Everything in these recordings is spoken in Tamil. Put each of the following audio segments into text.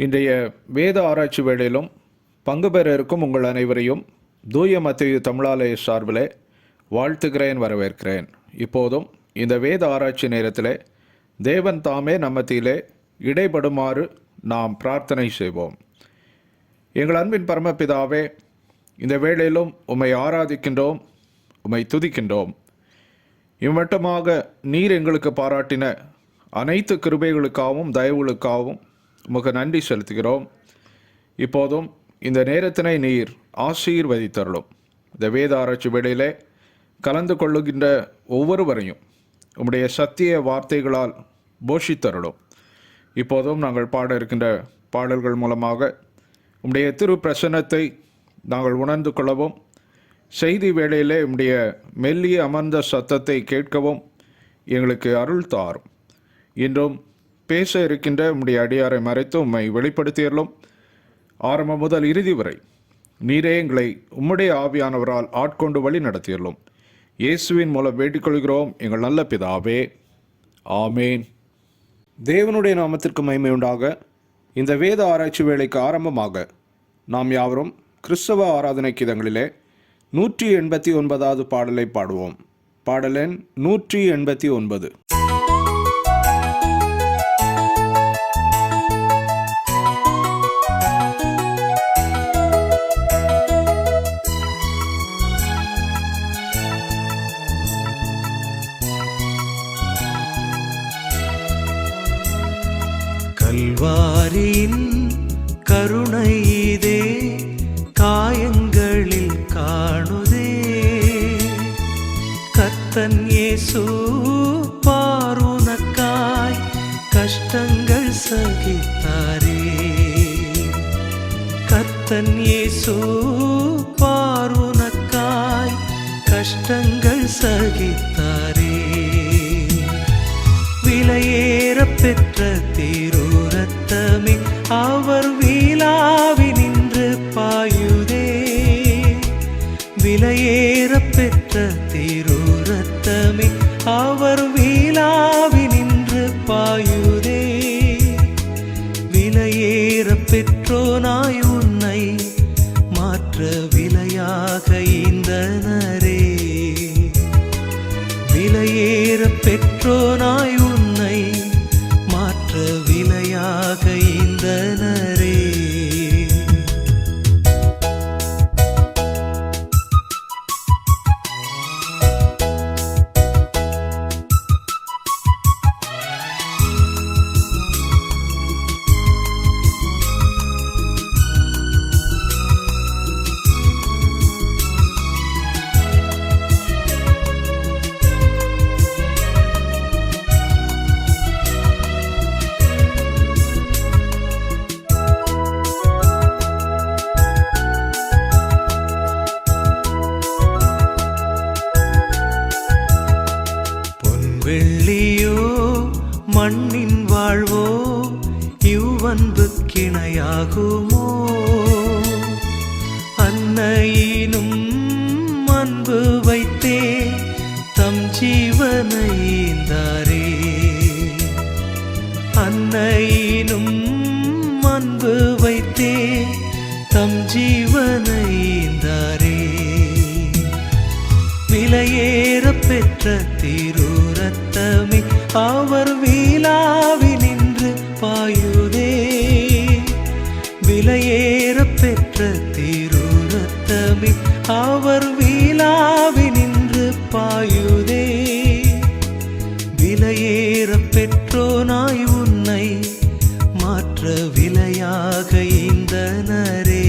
இன்றைய வேத ஆராய்ச்சி வேளையிலும் பங்கு பெற இருக்கும் உங்கள் அனைவரையும் தூய மத்தேயு தமிழாலய சார்பிலே வாழ்த்துகிறேன், வரவேற்கிறேன். இப்போதும் இந்த வேத ஆராய்ச்சி நேரத்திலே தேவன் தாமே நம்மத்திலே இடைபடுமாறு நாம் பிரார்த்தனை செய்வோம். எங்கள் அன்பின் பரமபிதாவே, இந்த வேளையிலும் உம்மை ஆராதிக்கின்றோம், உம்மை துதிக்கின்றோம். இம்மட்டமாக நீர் எங்களுக்கு பாராட்டின அனைத்து கிருபைகளுக்காகவும் தயவுகளுக்காகவும் உமக்கு நன்றி செலுத்துகிறோம். இப்போதும் இந்த நேரத்தினை நீர் ஆசீர்வதித்தருளும். இந்த வேத ஆராய்ச்சி வேளையிலே கலந்து கொள்ளுகின்ற ஒவ்வொருவரையும் உம்முடைய சத்திய வார்த்தைகளால் போஷித்தருளும். இப்போதும் நாங்கள் பாட இருக்கின்ற பாடல்கள் மூலமாக உம்முடைய திரு பிரசன்னத்தை நாங்கள் உணர்ந்து கொள்ளவும், செய்தி வேளையிலே உம்முடைய மெல்லிய அமர்ந்த சத்தத்தை கேட்கவும் எங்களுக்கு அருள் தாரும். இன்றும் பேச இருக்கின்ற உம்முடைய அடியாரை மறைத்து உம்மை வெளிப்படுத்தியறலும். ஆரம்பம் முதல் இறுதி வரை நீரே எங்களை உம்முடைய ஆவியானவரால் ஆட்கொண்டு வழி நடத்தியறலும். இயேசுவின் மூலம் வேண்டிக்கொள்கிறோம் எங்கள் நல்ல பிதாவே, ஆமேன். தேவனுடைய நாமத்திற்கு மகிமை உண்டாக. இந்த வேத ஆராய்ச்சி வேளைக்கு ஆரம்பமாக நாம் யாவரும் கிறிஸ்தவ ஆராதனை கீதங்களிலே 189வது பாடலை பாடுவோம். பாடலெண் 189. கல்வாரியின் கருணை இதே காயங்களில் காணுதே. கர்த்தன் இயேசு பாருனக்காய் கஷ்டங்கள் சகித்தாரே. கர்த்தன் இயேசு பாருனக்காய் கஷ்டங்கள் சகித்தாரே. விலையேற பெற்ற திரு ரத்தமே அவர் வீலாவி நின்று பாயுதே. விலையேற பெற்ற திரு ரத்தமே அவர் வீலாவி நின்று பாயுதே. விலையேற பெற்றோனாய் உன்னை மாற்ற விலையாக ஈந்தனரே. விலையேற பெற்றோனாய் உன்னை மாற்ற விலையாக ஈந்தனரே. வெள்ளியோ மண்ணின் வாழ்வோ இவ்வன்புக்கிணையாகுமோ. அன்னையினும் அன்பு வைத்தே தம் ஜீவனை ஈந்தாரே. அன்னையினும் அன்பு வைத்தே தம் ஜீவனை ஈந்தாரே. விலையேற பெற்ற திரு ரத்தமே அவர் வீலாவி நின்று பாயுதே. விலையேற பெற்ற திரு ரத்தமே அவர் வீலாவி நின்று பாயுதே. விலையேற பெற்றோனாய் உன்னை மாற்ற விலையாக ஈந்தனரே.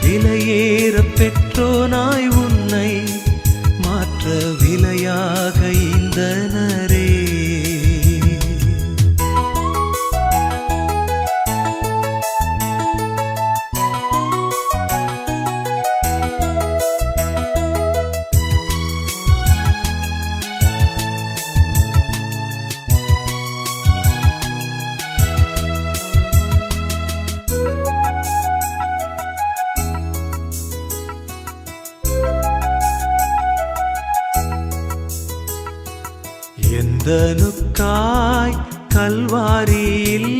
விலையேற பெற்றோனாய் உன்னை மாற்ற விலையாக ஈந்தனரே. எந்தனுக்காய் கல்வாரியில்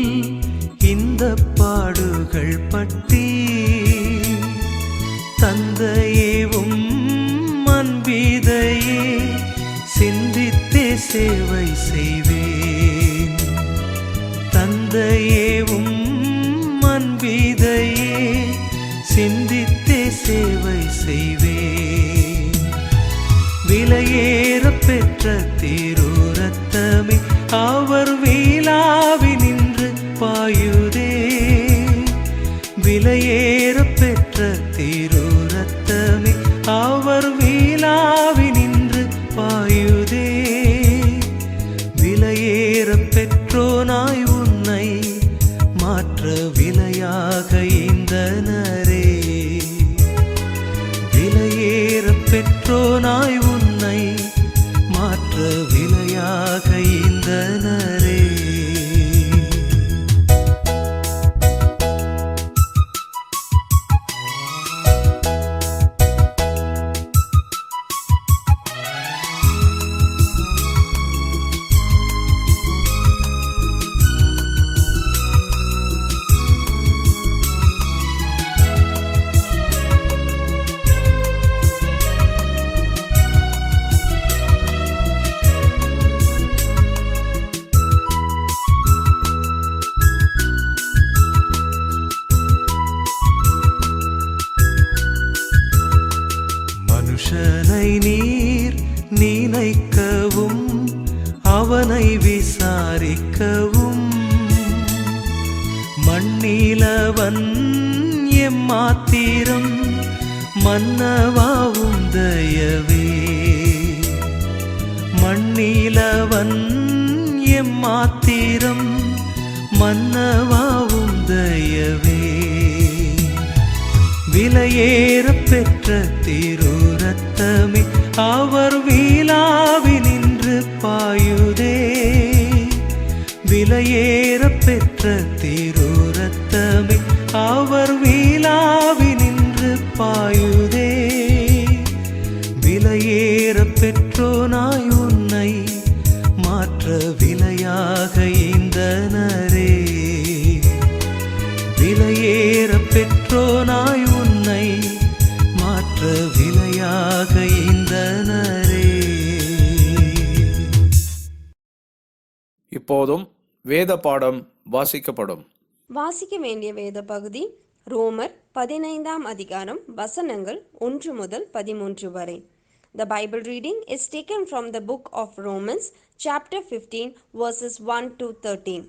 தந்தையே அன்பிதையே சிந்தித்தே சேவை செய்வேன். விலையேற பெற்ற திரு ரத்தமே அவர் வீழாவி நின்று பாயுதே. விலையேற பெற்ற திரு ரத்தமே அவர் வீழாவி நின்று பாயுதே. விலையேற பெற்றோனாய் உன்னை மாற்ற விலையாக ஈந்தனரே. விலையேற பெற்றோனாய் உன்னை மாற்ற விலையாக ஈந்தனரே. மனுஷனை நீர் நினைக்கவும் அவனை விசாரிக்கவும் மண்ணிலவன் எம்மாத்திரம் மன்னவாவும் தயவே. மண்ணிலவன் எம்மாத்திரம் மன்னவாவும் தயவே. விலையேற பெற்ற திரு ரத்தமே அவர் வீழாவி நின்று பாயுதே. விலையேற பெற்ற திரு ரத்தமே அவர் வீழாவி நின்று பாயுதே. விலையேற பெற்றோனாய் உன்னை மாற்ற விலையாக ஈந்தனரே. விலையேற பெற்றோனாய் உன்னை மாற்ற விலையாக ஈந்தனரே. இப்போதும் வேத பாடம் வாசிக்கப்படும். வாசிக்க வேண்டிய வேத பகுதி ரோமர் 15ஆம் அதிகாரம் வசனங்கள் 1 முதல் 13 வரை. The Bible reading is taken from the book of Romans chapter 15 verses 1 to 13.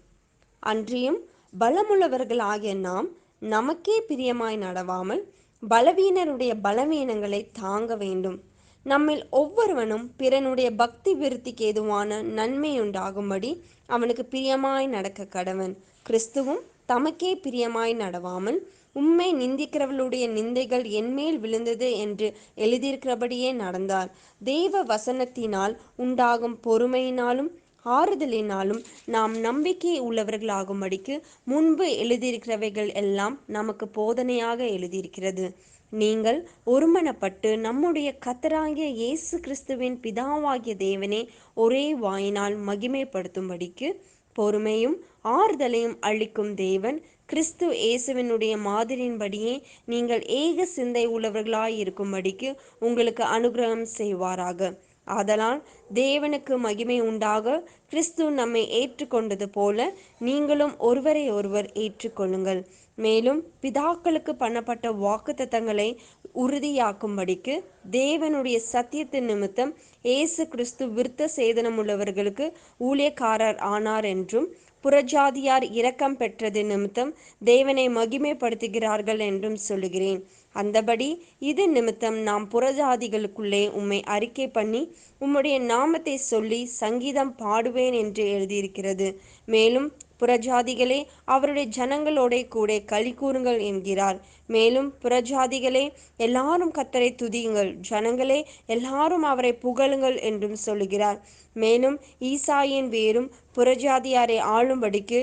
அன்றியும் பலமுள்ளவர்களாகிய நாம் நமக்கே பிரியமாய் நடவாமல் பலவீனருடைய பலவீனங்களை தாங்க வேண்டும். நம்மில் ஒவ்வொருவனும் பிறனுடைய பக்தி விருத்திக்கு ஏதுவான நன்மையுண்டாகும்படி அவனுக்கு பிரியமாய் நடக்க கடவன். கிறிஸ்துவும் தமக்கே பிரியமாய் நடவாமல் உம்மை நிந்திக்கிறவளுடைய நிந்தைகள் என்மேல் விழுந்தது என்று எழுதியிருக்கிறபடியே நடந்தார். தேவ வசனத்தினால் உண்டாகும் பொறுமையினாலும் ஆறுதலினாலும் நாம் நம்பிக்கை உள்ளவர்களாகும்படிக்கு முன்பு எழுதியிருக்கிறவைகள் எல்லாம் நமக்கு போதனையாக எழுதியிருக்கிறது. நீங்கள் ஒருமனப்பட்டு நம்முடைய கர்த்தராகிய இயேசு கிறிஸ்துவின் பிதாவாகிய தேவனே ஒரே வாயினால் மகிமைப்படுத்தும்படிக்கு பொறுமையும் ஆறுதலையும் அளிக்கும் தேவன் கிறிஸ்து இயேசுவினுடைய மாதிரியின்படியே நீங்கள் ஏக சிந்தை உள்ளவர்களாய் இருக்கும்படிக்கு உங்களுக்கு அனுகிரகம் செய்வாராக. ஆதலால் தேவனுக்கு மகிமை உண்டாக கிறிஸ்து நம்மை ஏற்றுக்கொண்டது போல நீங்களும் ஒருவரை ஒருவர் ஏற்றுக்கொள்ளுங்கள். மேலும் பிதாக்களுக்கு பண்ணப்பட்ட வாக்குத்தத்தங்களை உறுதியாக்கும்படிக்கு தேவனுடைய சத்தியத்தின் நிமித்தம் இயேசு கிறிஸ்து விருத்த சேதனமுள்ளவர்களுக்கு ஊழியக்காரர் ஆனார் என்றும் புறஜாதியார் இரக்கம் பெற்றது நிமித்தம் தேவனை மகிமைப்படுத்துகிறார்கள் என்றும் சொல்லுகிறேன். அந்தபடி இது நிமித்தம் நாம் புறஜாதிகளுக்குள்ளே உம்மை அறிக்கை பண்ணி உம்முடைய நாமத்தை சொல்லி சங்கீதம் பாடுவேன் என்று எழுதியிருக்கிறது. மேலும் புறஜாதிகளே அவருடைய ஜனங்களோட கூட களி கூறுங்கள் என்கிறார். மேலும் புறஜாதிகளே எல்லாரும் கர்த்தரை துதியுங்கள், ஜனங்களே எல்லாரும் அவரை புகழுங்கள் என்றும் சொல்லுகிறார். மேலும் ஈசாயின் வேரும் புறஜாதியாரை ஆளும்படிக்கு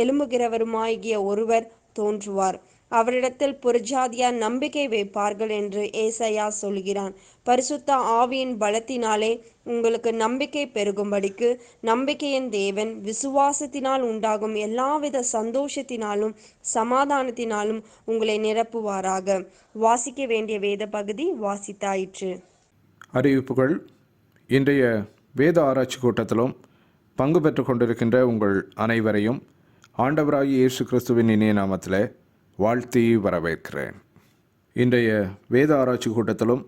எழும்புகிறவருமாகிய ஒருவர் தோன்றுவார். அவரிடத்தில் புறஜாதியார் நம்பிக்கை வைப்பார்கள் என்று ஏசாயா சொல்கிறான். பரிசுத்த ஆவியின் பலத்தினாலே உங்களுக்கு நம்பிக்கை பெருகும்படிக்கு நம்பிக்கையின் தேவன் விசுவாசத்தினால் உண்டாகும் எல்லாவித சந்தோஷத்தினாலும் சமாதானத்தினாலும் உங்களை நிரப்புவாராக. வாசிக்க வேண்டிய வேத பகுதி வாசித்தாயிற்று. அறிவிப்புகள். இன்றைய வேத ஆராய்ச்சி கூட்டத்திலும் பங்கு பெற்று கொண்டிருக்கின்ற உங்கள் அனைவரையும் ஆண்டவராகிய இயேசு கிறிஸ்துவின் இனிய நாமத்திலே வாழ்த்தி வரவேற்கிறேன். இன்றைய வேத ஆராய்ச்சி கூட்டத்திலும்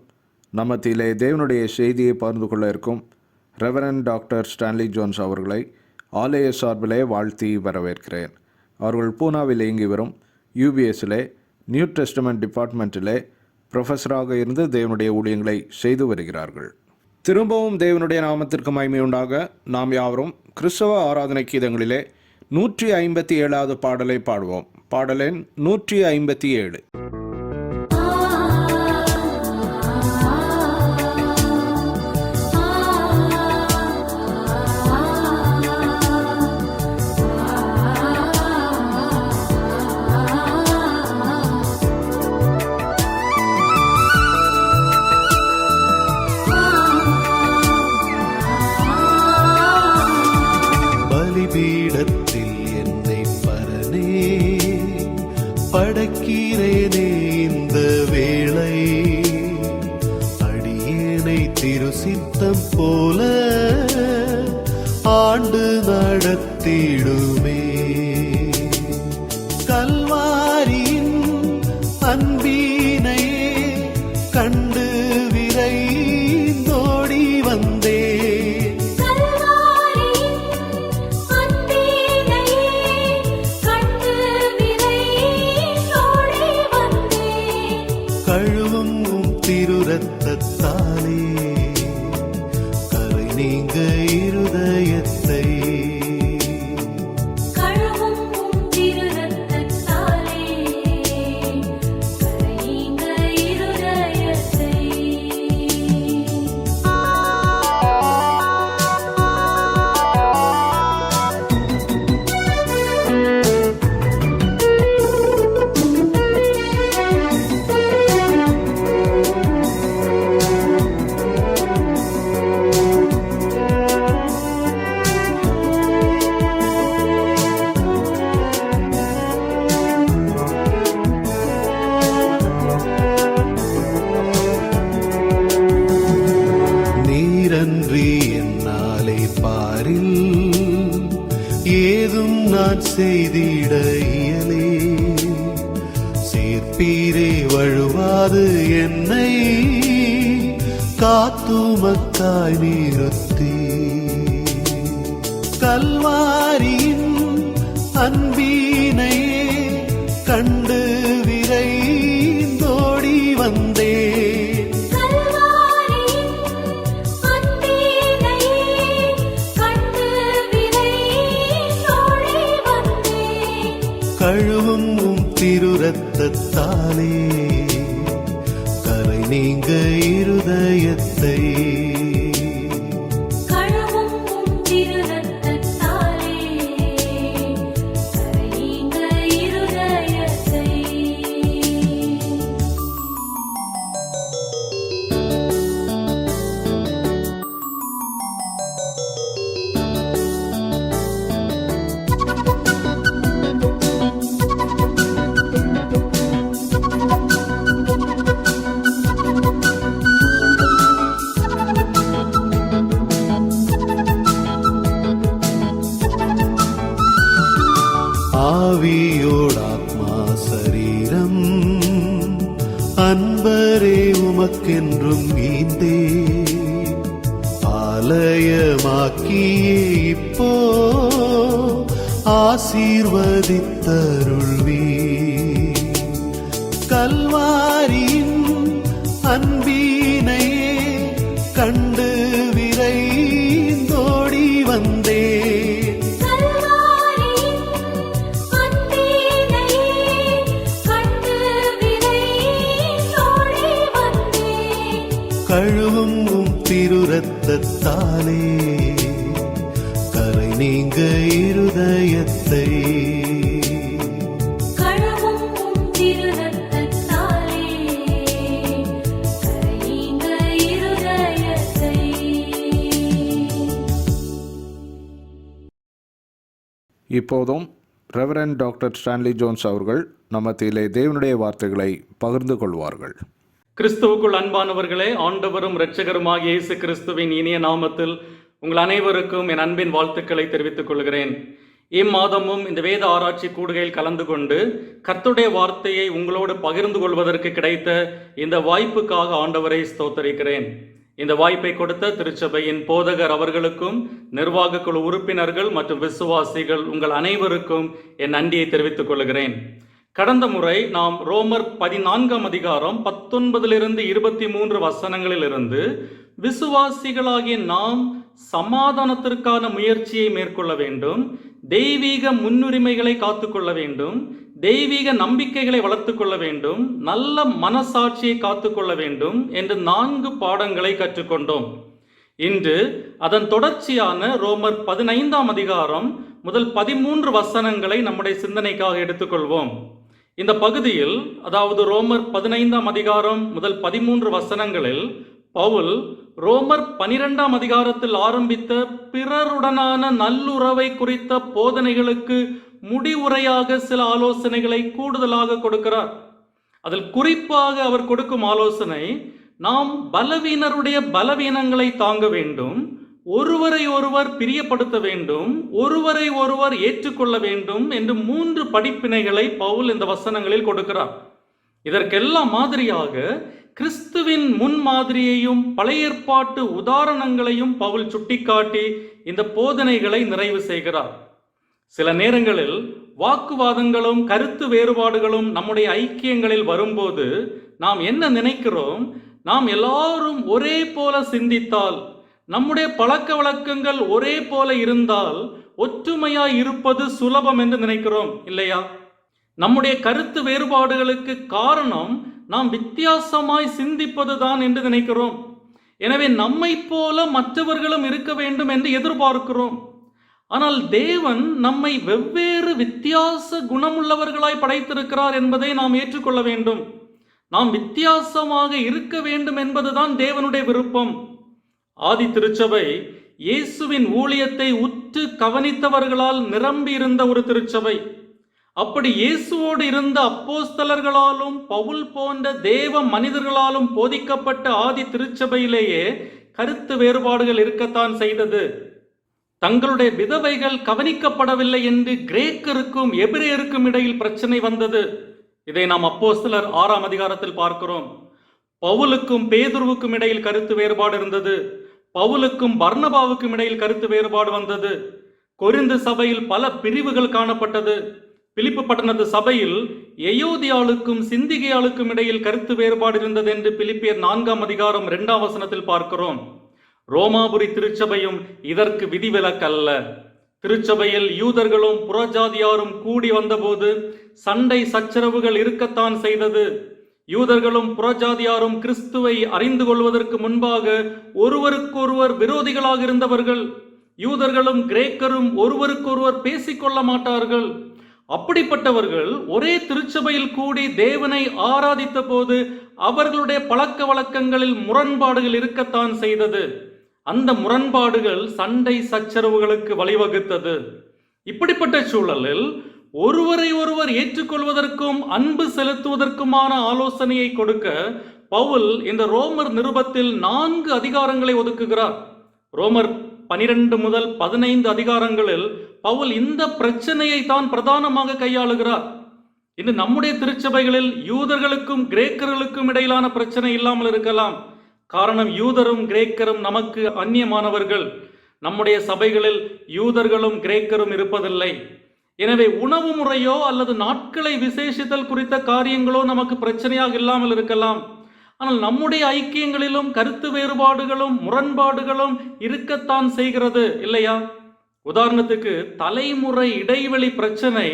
நம்ம மத்தியிலே தேவனுடைய செய்தியை பகிர்ந்து கொள்ள இருக்கும் ரெவரண்ட் டாக்டர் ஸ்டான்லி ஜோன்ஸ் அவர்களை ஆலய சார்பிலே வாழ்த்தி வரவேற்கிறேன். அவர்கள் பூனாவில் இயங்கி வரும் யூபிஎஸ்ஸிலே நியூ டெஸ்டமெண்ட் டிபார்ட்மெண்ட்டிலே ப்ரொஃபஸராக இருந்து தேவனுடைய ஊழியங்களை செய்து வருகிறார்கள். திரும்பவும் தேவனுடைய நாமத்திற்கு மகிமை உண்டாக நாம் யாவரும் கிறிஸ்தவ ஆராதனை கீதங்களிலே 157வது பாடலை பாடுவோம். பாடலெண் 157. பலிபீடத்தில் என்னை பரனே படைக்கிறேனே இந்த வேளை, அடியேனை திருசித்தம் போல ஆண்டு நடத்திடுமே. கல்வாரியின் அன்பினையே கண்டு விரைந்தோடி வந்தே. கழுவும் திருரத்தத்தாலே கரை நீங்க இருதயத்தை. நீரன்றி என்னாலே பாரில் ஏதும் நான் செய்திட இயலே. சேர்ப்பீரே வழுவாது என்னை காத்துமக்காய் நிறுத்தி. கல்வாரியின் அன்பினையே கண்டு விரைந்தோடி வந்தே. கழுவும் திருரத்தத்தாலே கரை நீங்க இருதயத்தை. ஆவியோடாத்மா சரீரம் அன்பரே உமக்கென்றும் ஈந்தே. ஆலயமாக்கியே இப்போ ஆசீர்வதித்தருள்வி. கல்வாரியின் அன்பினையே கண்டு விரைந்தோடி வந்தே. கழுவும் திருரத்தத்தாலே கரை நீங்க இருதயத்தை. இப்போதும் ரெவரண்ட் டாக்டர் ஸ்டான்லி ஜோன்ஸ் அவர்கள் நம்ம மத்தியிலே தேவனுடைய வார்த்தைகளை பகிர்ந்து கொள்வார்கள். கிறிஸ்துவுக்குள் அன்பானவர்களே, ஆண்டவரும் இரட்சகருமாகிய இயேசு கிறிஸ்துவின் இனிய நாமத்தில் உங்கள் அனைவருக்கும் என் அன்பின் வாழ்த்துக்களை தெரிவித்துக் கொள்கிறேன். இம்மாதமும் இந்த வேத ஆராய்ச்சி கூடுகையில் கலந்து கொண்டு கர்த்தருடைய வார்த்தையை உங்களோடு பகிர்ந்து கொள்வதற்கு கிடைத்த இந்த வாய்ப்புக்காக ஆண்டவரை ஸ்தோத்தரிக்கிறேன். இந்த வாய்ப்பை கொடுத்த திருச்சபையின் போதகர் அவர்களுக்கும், நிர்வாக குழு உறுப்பினர்கள் மற்றும் விசுவாசிகள் உங்கள் அனைவருக்கும் என் நன்றியை தெரிவித்துக் கொள்கிறேன். கடந்த முறை நாம் ரோமர் 14ஆம் அதிகாரம் 19 23 வசனங்களிலிருந்து விசுவாசிகளாகிய நாம் சமாதானத்திற்கான முயற்சியை மேற்கொள்ள வேண்டும், தெய்வீக முன்னுரிமைகளை காத்துக்கொள்ள வேண்டும், தெய்வீக நம்பிக்கைகளை வளர்த்துக் கொள்ள வேண்டும், நல்ல மனசாட்சியை காத்துக்கொள்ள வேண்டும் என்று 4 பாடங்களை கற்றுக்கொண்டோம். இன்று அதன் தொடர்ச்சியான ரோமர் 15ஆம் அதிகாரம் முதல் 13 வசனங்களை நம்முடைய சிந்தனைக்காக எடுத்துக்கொள்வோம். இந்த பகுதியில், அதாவது ரோமர் 15ஆம் அதிகாரம் முதல் 13 வசனங்களில் பவுல் ரோமர் 12ஆம் அதிகாரத்தில் ஆரம்பித்த பிறருடனான நல்லுறவை குறித்த போதனைகளுக்கு முடிவுரையாக சில ஆலோசனைகளை கூடுதலாக கொடுக்கிறார். அதில் குறிப்பாக அவர் கொடுக்கும் ஆலோசனை, நாம் பலவீனருடைய பலவீனங்களை தாங்க வேண்டும், ஒருவரை ஒருவர் பிரியப்படுத்த வேண்டும், ஒருவரை ஒருவர் ஏற்றுக்கொள்ள வேண்டும் என்று 3 படிப்பினைகளை பவுல் இந்த வசனங்களில் கொடுக்கிறார். இதற்கெல்லாம் மாதிரியாக கிறிஸ்துவின் முன்மாதிரியையும் பழைய ஏற்பாட்டு உதாரணங்களையும் பவுல் சுட்டிக்காட்டி இந்த போதனைகளை நிறைவு செய்கிறார். சில நேரங்களில் வாக்குவாதங்களும் கருத்து வேறுபாடுகளும் நம்முடைய ஐக்கியங்களில் வரும்போது நாம் என்ன நினைக்கிறோம்? நாம் எல்லாரும் ஒரே போல சிந்தித்தால், நம்முடைய பழக்க வழக்கங்கள் ஒரே போல இருந்தால் ஒற்றுமையாய் இருப்பது சுலபம் என்று நினைக்கிறோம், இல்லையா? நம்முடைய கருத்து வேறுபாடுகளுக்கு காரணம் நாம் வித்தியாசமாய் சிந்திப்பதுதான் என்று நினைக்கிறோம். எனவே நம்மை போல மற்றவர்களும் இருக்க வேண்டும் என்று எதிர்பார்க்கிறோம். ஆனால் தேவன் நம்மை வெவ்வேறு வித்தியாச குணமுள்ளவர்களாய் படைத்திருக்கிறார் என்பதை நாம் ஏற்றுக்கொள்ள வேண்டும். நாம் வித்தியாசமாக இருக்க வேண்டும் என்பதுதான் தேவனுடைய விருப்பம். ஆதி திருச்சபை இயேசுவின் ஊழியத்தை உற்று கவனித்தவர்களால் நிரம்பி இருந்த ஒரு திருச்சபை. அப்படி இயேசுவோடு இருந்த அப்போஸ்தலர்களாலும் பவுல் போன்ற தேவ மனிதர்களாலும் போதிக்கப்பட்ட ஆதி திருச்சபையிலேயே கருத்து வேறுபாடுகள் இருக்கத்தான் செய்தது. தங்களுடைய விதவைகள் கவனிக்கப்படவில்லை என்று கிரேக்கருக்கும் எபிரேயருக்கும் இடையில் பிரச்சனை வந்தது. இதை நாம் அப்போஸ்தலர் 6ஆம் அதிகாரத்தில் பார்க்கிறோம். பவுலுக்கும் பேதுருவுக்கும் இடையில் கருத்து வேறுபாடு இருந்தது. பவுலுக்கும் பர்னபாவுக்கும் இடையில் கருத்து வேறுபாடு வந்தது. கொரிந்து சபையில் பல பிரிவுகள் காணப்பட்டது. பிலிப்பு பட்டணத்து சபையில் எயோதியாளுக்கும் சிந்திகையாளுக்கும் இடையில் கருத்து வேறுபாடு இருந்தது என்று பிலிப்பியர் 4ஆம் அதிகாரம் 2ஆம் வசனத்தில் பார்க்கிறோம். ரோமாபுரி திருச்சபையும் இதற்கு விதிவிலக்கல்ல. திருச்சபையில் யூதர்களும் புறஜாதியாரும் கூடி வந்தபோது சண்டை சச்சரவுகள் இருக்கத்தான் செய்தது. யூதர்களும் புறஜாதியாரும் கிறிஸ்துவை அறிந்து கொள்வதற்கு முன்பாக ஒருவருக்கொருவர் விரோதிகளாக இருந்தவர்கள். யூதர்களும் கிரேக்கரும் ஒருவருக்கொருவர் பேசிக்கொள்ள மாட்டார்கள். அப்படிப்பட்டவர்கள் ஒரே திருச்சபையில் கூடி தேவனை ஆராதித்த போது அவர்களுடைய பழக்க வழக்கங்களில் முரண்பாடுகள் இருக்கத்தான் செய்தது. அந்த முரண்பாடுகள் சண்டை சச்சரவுகளுக்கு வழிவகுத்தது. இப்படிப்பட்ட சூழலில் ஒருவரை ஒருவர் ஏற்றுக்கொள்வதற்கும் அன்பு செலுத்துவதற்குமான ஆலோசனையை கொடுக்க பவுல் இந்த ரோமர் நிருபத்தில் 4 அதிகாரங்களை ஒதுக்குகிறார். ரோமர் 12 முதல் 15 அதிகாரங்களில் பவுல் இந்த பிரச்சனையை தான் பிரதானமாக கையாளுகிறார். இன்று நம்முடைய திருச்சபைகளில் யூதர்களுக்கும் கிரேக்கர்களுக்கும் இடையிலான பிரச்சனை இல்லாமல் இருக்கலாம். காரணம், யூதரும் கிரேக்கரும் நமக்கு அந்நியமானவர்கள். நம்முடைய சபைகளில் யூதர்களும் கிரேக்கரும் இருப்பதில்லை. எனவே உணவு முறையோ அல்லது நாட்களை விசேஷித்தல் குறித்த காரியங்களோ நமக்கு பிரச்சனையாக இல்லாமல் இருக்கலாம். ஆனால் நம்முடைய ஐக்கியங்களிலும் கருத்து வேறுபாடுகளும் முரண்பாடுகளும் இருக்கத்தான் செய்கிறது, இல்லையா? உதாரணத்துக்கு, தலைமுறை இடைவெளி பிரச்சனை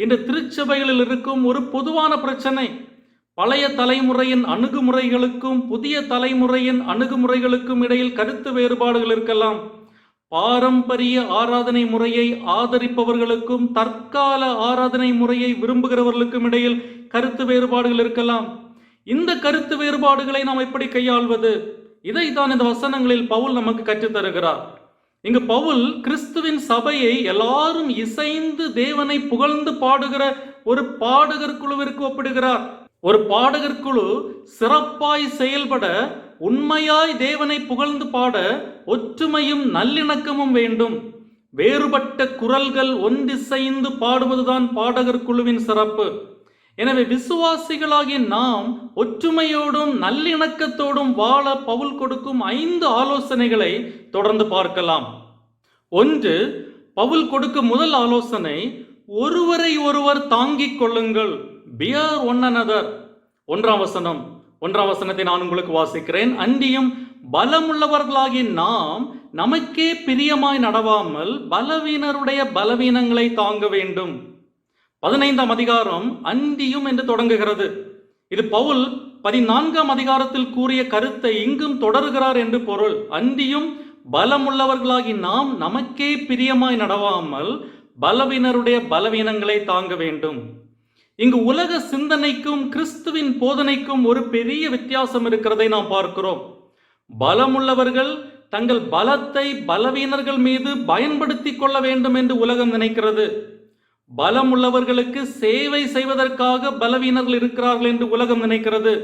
இன்று திருச்சபைகளில் இருக்கும் ஒரு பொதுவான பிரச்சனை. பழைய தலைமுறையின் அணுகுமுறைகளுக்கும் புதிய தலைமுறையின் அணுகுமுறைகளுக்கும் இடையில் கருத்து வேறுபாடுகள் இருக்கலாம். பாரம்பரிய ஆராதனை முறையை ஆதரிப்பவர்களுக்கும் தற்கால ஆராதனை முறையை விரும்புகிறவர்களுக்கும் இடையில் கருத்து வேறுபாடுகள் இருக்கலாம். இந்த கருத்து வேறுபாடுகளை நாம் எப்படி கையாள்வது? இதைத்தான் இந்த வசனங்களில் பவுல் நமக்கு கற்றுத்தருகிறார். இங்கு பவுல் கிறிஸ்துவின் சபையை எல்லாரும் இசைந்து தேவனை புகழ்ந்து பாடுகிற ஒரு பாடகர் குழுவிற்கு ஒப்பிடுகிறார். ஒரு பாடகர் குழு சிறப்பாய் செயல்பட, உண்மையாய் தேவனை புகழ்ந்து பாட ஒற்றுமையும் நல்லிணக்கமும் வேண்டும். வேறுபட்ட குரல்கள் ஒன்றிசைந்து பாடுவதுதான் பாடகர் குழுவின் சிறப்பு. எனவே விசுவாசிகளாகிய நாம் ஒற்றுமையோடும் நல்லிணக்கத்தோடும் வாழ பவுல் கொடுக்கும் 5 ஆலோசனைகளை தொடர்ந்து பார்க்கலாம். 1, பவுல் கொடுக்கும் முதல் ஆலோசனை, ஒருவரை ஒருவர் தாங்கிக் கொள்ளுங்கள். Bear one another. 1ஆம் வசனம். 1ஆம் வசனத்தை நான் உங்களுக்கு வாசிக்கிறேன். அன்றியும் பலமுள்ளவர்களாகி நாம் நமக்கே பிரியமாய் நடவாமல் பலவீனருடைய பலவீனங்களை தாங்க வேண்டும். 15ஆம் அதிகாரம் அன்றியும் என்று தொடங்குகிறது. இது பவுல் 14ஆம் அதிகாரத்தில் கூறிய கருத்தை இங்கும் தொடர்கிறார் என்று பொருள். அன்றியும் பலமுள்ளவர்களாகி நாம் நமக்கே பிரியமாய் நடவாமல் பலவீனருடைய பலவீனங்களை தாங்க வேண்டும். இங்கு உலக சிந்தனைக்கும் கிறிஸ்துவின் போதனைக்கும் ஒரு பெரிய வித்தியாசம் இருக்கிறதை நாம் பார்க்கிறோம். பலமுள்ளவர்கள் தங்கள் பலத்தை பலவீனர்கள் மீது பயன்படுத்தி கொள்ள வேண்டும் என்று உலகம் நினைக்கிறது. பலமுள்ளவர்களுக்கு சேவை செய்வதற்காக பலவீனர்கள் இருக்கிறார்கள் என்று உலகம் நினைக்கிறது.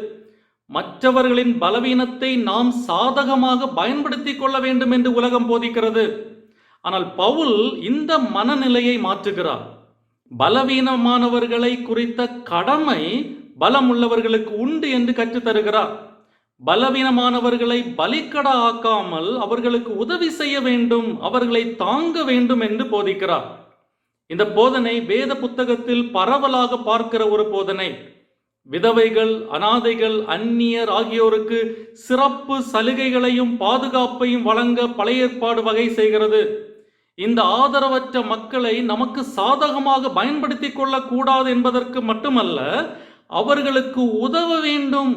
மற்றவர்களின் பலவீனத்தை நாம் சாதகமாக பயன்படுத்தி கொள்ள வேண்டும் என்று உலகம் போதிக்கிறது. ஆனால் பவுல் இந்த மனநிலையை மாற்றுகிறார். பலவீனமானவர்களை குறித்த கடமை பலமுள்ளவர்களுக்கு உண்டு என்று கற்றுத்தருகிறார். பலவீனமானவர்களை பலிக்கடா ஆக்காமல் அவர்களுக்கு உதவி செய்ய வேண்டும், அவர்களை தாங்க வேண்டும் என்று போதிக்கிறார். இந்த போதனை வேத புத்தகத்தில் பரவலாக பார்க்கிற ஒரு போதனை. விதவைகள், அனாதைகள், அந்நியர் ஆகியோருக்கு சிறப்பு சலுகைகளையும் பாதுகாப்பையும் வழங்க பழைய ஏற்பாடு வகை செய்கிறது. இந்த ஆதரவற்ற மக்களை நமக்கு சாதகமாக பயன்படுத்தி கொள்ளக்கூடாது என்பதற்கு மட்டுமல்ல, அவர்களுக்கு உதவ வேண்டும்,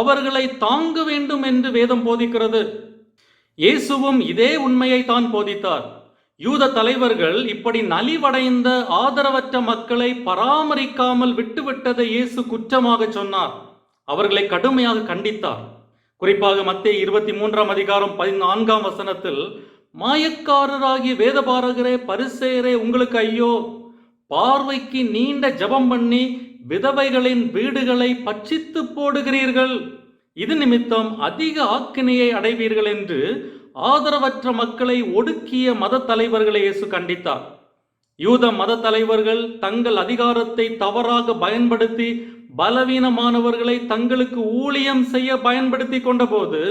அவர்களை தாங்க வேண்டும் என்று வேதம் போதிக்கிறது. இயேசுவும் இதே உண்மையை தான் போதித்தார். யூத தலைவர்கள் இப்படி நலிவடைந்த ஆதரவற்ற மக்களை பராமரிக்காமல் விட்டுவிட்டதை இயேசு குற்றமாக சொன்னார். அவர்களை கடுமையாக கண்டித்தார். குறிப்பாக மத்தேயு 23ஆம் அதிகாரம் 14ஆம் வசனத்தில், மாயக்காரராகிய வேதபாரகரே, பரிசேயரே, உங்களுக்கு ஐயோ! பார்வைக்கு நீண்ட ஜெபம் பண்ணி விதவைகளின் வீடுகளை பட்சித்து போடுகிறீர்கள். இது நிமித்தம் அதிக ஆக்கினையை அடைவீர்கள் என்று ஆதரவற்ற மக்களை ஒடுக்கிய மத தலைவர்களை இயேசு கண்டித்தார். யூத மத தலைவர்கள் தங்கள் அதிகாரத்தை தவறாக பயன்படுத்தி பலவீனமானவர்களை தங்களுக்கு ஊழியம் செய்ய பயன்படுத்தி கொண்டபோது,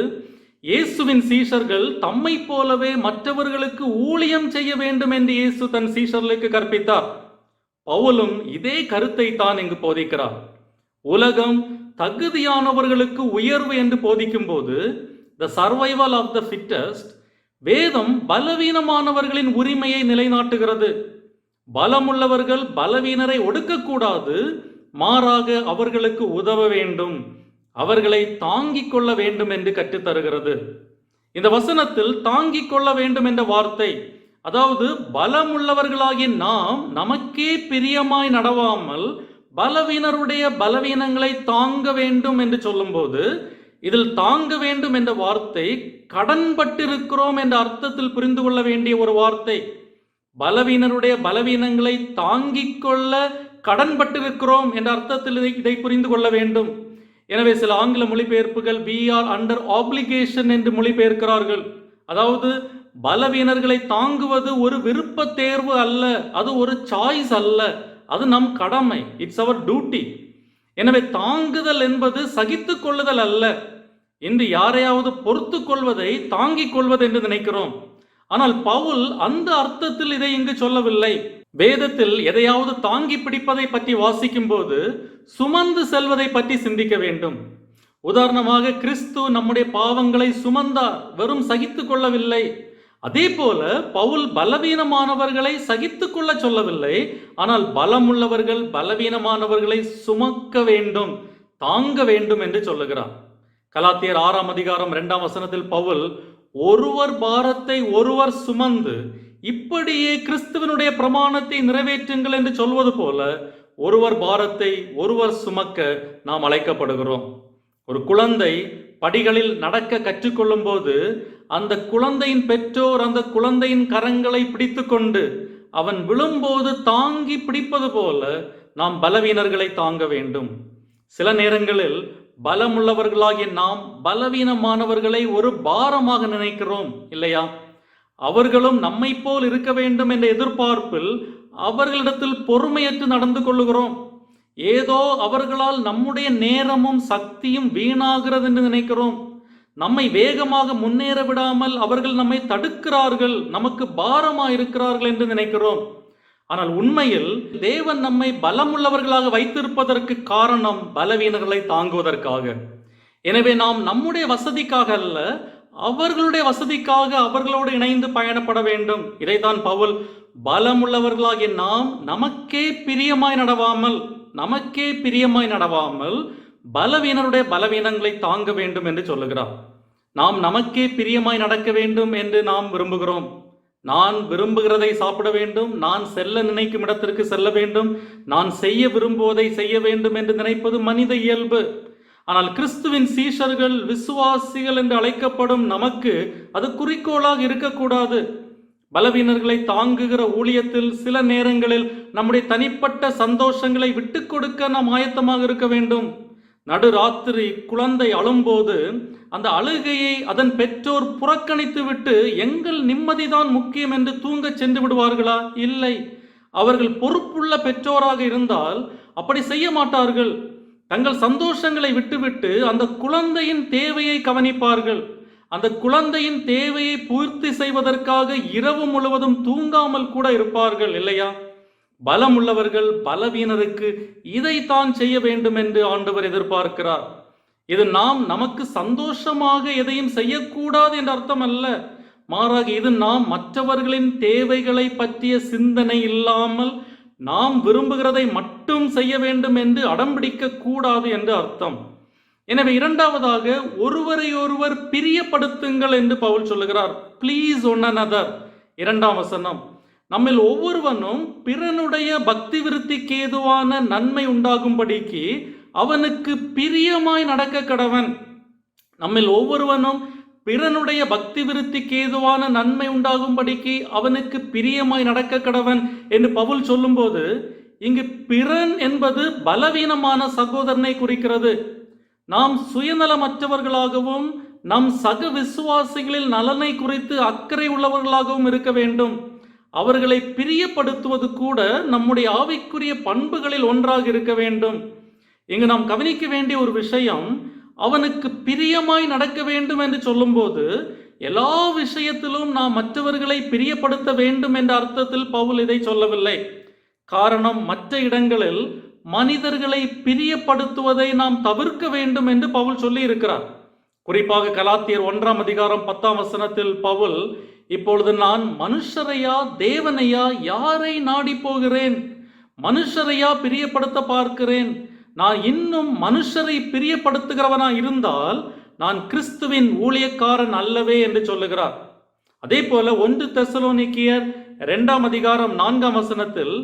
இயேசுவின் சீஷர்கள் தம்மை போலவே மற்றவர்களுக்கு ஊழியம் செய்ய வேண்டும் என்று இயேசு தன் சீஷர்களுக்கு கற்பித்தார். பவுலும் இதே கருத்தை தான் இங்கு போதிக்கிறார். உலகம் தகுதியானவர்களுக்கு உயர்வு என்று போதிக்கும் போது, the survival of the fittest, வேதம் பலவீனமானவர்களின் உரிமையை நிலைநாட்டுகிறது. பலமுள்ளவர்கள் பலவீனரை ஒடுக்கக்கூடாது, மாறாக அவர்களுக்கு உதவ வேண்டும், அவர்களை தாங்கிக் கொள்ள வேண்டும் என்று கற்றுத்தருகிறது. இந்த வசனத்தில் தாங்கிக் கொள்ள வேண்டும் என்ற வார்த்தை, அதாவது பலமுள்ளவர்களாகிய நாம் நமக்கே பிரியமாய் நடவாமல் பலவீனருடைய பலவீனங்களை தாங்க வேண்டும் என்று சொல்லும்போது, இதில் தாங்க வேண்டும் என்ற வார்த்தை கடன்பட்டிருக்கிறோம் என்ற அர்த்தத்தில் புரிந்து கொள்ள வேண்டிய ஒரு வார்த்தை. பலவீனருடைய பலவீனங்களை தாங்கிக் கொள்ள கடன்பட்டிருக்கிறோம் என்ற அர்த்தத்தில் இதை புரிந்து கொள்ள வேண்டும். எனவே சில ஆங்கில மொழிபெயர்ப்புகள் we are under obligation என்று மொழிபெயர்க்கிறார்கள். அதாவது பலவீனர்களை தாங்குவது ஒரு விருப்ப தேர்வு அல்ல, அது ஒரு சாய்ஸ் அல்ல, அது நம் கடமை. It's our duty. எனவே தாங்குதல் என்பது சகித்து கொள்ளுதல் அல்ல. இன்று யாரையாவது பொறுத்து கொள்வதை தாங்கிக் கொள்வது என்று நினைக்கிறோம். ஆனால் பவுல் அந்த அர்த்தத்தில் இதை இங்கு சொல்லவில்லை. வேதத்தில் எதையாவது தாங்கி பிடிப்பதை பற்றி வாசிக்கும் போது சுமந்து செல்வதை பற்றி சிந்திக்க வேண்டும். உதாரணமாக, கிறிஸ்து நம்முடைய பாவங்களை சுமந்தார், வெறும் சகித்து கொள்ளவில்லை. அதே போல பவுல் பலவீனமானவர்களை சகித்து கொள்ள சொல்லவில்லை, ஆனால் பலமுள்ளவர்கள் பலவீனமானவர்களை சுமக்க வேண்டும், தாங்க வேண்டும் என்று சொல்லுகிறார். கலாத்தியர் 6ஆம் அதிகாரம் 2ஆம் வசனத்தில் பவுல், ஒருவர் பாரத்தை ஒருவர் சுமந்து இப்படியே கிறிஸ்துவனுடைய பிரமாணத்தை நிறைவேற்றுங்கள் என்று சொல்வது போல ஒருவர் பாரத்தை ஒருவர் சுமக்க நாம் அழைக்கப்படுகிறோம். ஒரு குழந்தை படிகளில் நடக்க கற்றுக்கொள்ளும் போது அந்த குழந்தையின் பெற்றோர் அந்த குழந்தையின் கரங்களை பிடித்து கொண்டு அவன் விழும்போது தாங்கி பிடிப்பது போல நாம் பலவீனர்களை தாங்க வேண்டும். சில நேரங்களில் பலமுள்ளவர்களாகிய நாம் பலவீனமானவர்களை ஒரு பாரமாக நினைக்கிறோம் இல்லையா? அவர்களும் நம்மை போல் இருக்க வேண்டும் என்ற எதிர்பார்ப்பில் அவர்களிடத்தில் பொறுமையற்று நடந்து கொள்ளுகிறோம். ஏதோ அவர்களால் நம்முடைய நேரமும் சக்தியும் வீணாகிறது என்று நினைக்கிறோம். நம்மை வேகமாக முன்னேற விடாமல் அவர்கள் நம்மை தடுக்கிறார்கள், நமக்கு பாரமாக இருக்கிறார்கள் என்று நினைக்கிறோம். ஆனால் உண்மையில் தேவன் நம்மை பலமுள்ளவர்களாக வைத்திருப்பதற்கு காரணம் பலவீனர்களை தாங்குவதற்காக. எனவே நாம் நம்முடைய வசதிக்காக அல்ல, அவர்களுடைய வசதிக்காக அவர்களோடு இணைந்து பயணப்பட வேண்டும். இதைத்தான் பவுல் பலமுள்ளவர்களாகிய நாம் நமக்கே பிரியமாய் நடவாமல் பலவீனருடைய பலவீனங்களை தாங்க வேண்டும் என்று சொல்லுகிறார். நாம் நமக்கே பிரியமாய் நடக்க வேண்டும் என்று நாம் விரும்புகிறோம். நான் விரும்புகிறதை சாப்பிட வேண்டும், நான் செல்ல நினைக்கும் இடத்திற்கு செல்ல வேண்டும், நான் செய்ய விரும்புவதை செய்ய வேண்டும் என்று நினைப்பது மனித இயல்பு. ஆனால் கிறிஸ்துவின் சீஷர்கள், விசுவாசிகள் என்று அழைக்கப்படும் நமக்கு அது குறிக்கோளாக இருக்கக்கூடாது. பலவீனர்களை தாங்குகிற ஊழியத்தில் சில நேரங்களில் நம்முடைய தனிப்பட்ட சந்தோஷங்களை விட்டு கொடுக்க நாம் ஆயத்தமாக இருக்க வேண்டும். நடுராத்திரி குழந்தை அழும்போது அந்த அழுகையை அதன் பெற்றோர் புறக்கணித்து விட்டு எங்கள் நிம்மதிதான் முக்கியம் என்று தூங்க சென்று விடுவார்களா? இல்லை. அவர்கள் பொறுப்புள்ள பெற்றோராக இருந்தால் அப்படி செய்ய மாட்டார்கள். தங்கள் சந்தோஷங்களை விட்டுவிட்டு அந்த குழந்தையின் தேவையை கவனிப்பார்கள். அந்த குழந்தையின் தேவையை பூர்த்தி செய்வதற்காக இரவு முழுவதும் தூங்காமல் கூட இருப்பார்கள், இல்லையா? பலம் உள்ளவர்கள் பலவீனருக்கு இதைத்தான் செய்ய வேண்டும் என்று ஆண்டவர் எதிர்பார்க்கிறார். இது நாம் நமக்கு சந்தோஷமாக எதையும் செய்யக்கூடாது என்ற அர்த்தம் அல்ல. மாறாக இது நாம் மற்றவர்களின் தேவைகளை பற்றிய சிந்தனை இல்லாமல் நாம் விரும்புகிறதை மட்டும் செய்ய வேண்டும் என்று அடம்பிடிக்க கூடாது என்று அர்த்தம். எனவே இரண்டாவதாக, ஒருவரை ஒருவர் பிரியப்படுத்துங்கள் என்று பவுல் சொல்லுகிறார். Please one another. 2ஆம் வசனம், நம்மில் ஒவ்வொருவனும் பிறனுடைய பக்தி விருத்திக்கு ஏதுவான நன்மை உண்டாகும்படிக்கு அவனுக்கு பிரியமாய் நடக்க கடவன். நம்மில் ஒவ்வொருவனும் பிறனுடைய பக்தி விருத்திக்கு ஏதுவான நன்மை உண்டாகும்படிக்கு அவனுக்கு பிரியமாய் நடக்க கடவன் என்று பவுல் சொல்லும்போது, இங்கு பிறன் என்பது பலவீனமான சகோதரனை குறிக்கிறது. நாம் சுயநலமற்றவர்களாகவும் நம் சக விசுவாசிகளில் நலனை குறித்து அக்கறை உள்ளவர்களாகவும் இருக்க வேண்டும். அவர்களை பிரியப்படுத்துவது கூட நம்முடைய ஆவிக்குரிய பண்புகளில் ஒன்றாக இருக்க வேண்டும். இங்கு நாம் கவனிக்க வேண்டிய ஒரு விஷயம், அவனுக்கு பிரியமாய் நடக்க வேண்டும் என்று சொல்லும்போது எல்லா விஷயத்திலும் நாம் மற்றவர்களை பிரியப்படுத்த வேண்டும் என்ற அர்த்தத்தில் பவுல் இதை சொல்லவில்லை. காரணம், மற்ற இடங்களில் மனிதர்களை பிரியப்படுத்துவதை நாம் தவிர்க்க வேண்டும் என்று பவுல் சொல்லி இருக்கிறார். குறிப்பாக கலாத்தியர் 1ஆம் அதிகாரம் 10ஆம் வசனத்தில் பவுல், இப்பொழுது நான் மனுஷரையா தேவனையா யாரை நாடி போகிறேன்? மனுஷரையா பிரியப்படுத்த பார்க்கிறேன்? நான் இன்னும் மனுஷரை பிரியப்படுத்துகிறவனா இருந்தால் நான் கிறிஸ்துவின் ஊழியக்காரன் அல்லவே என்று சொல்லுகிறார். அதே போல 1 தெசலோனிக்கேயர் 2ஆம் அதிகாரம் 4ஆம் வசனத்தில்,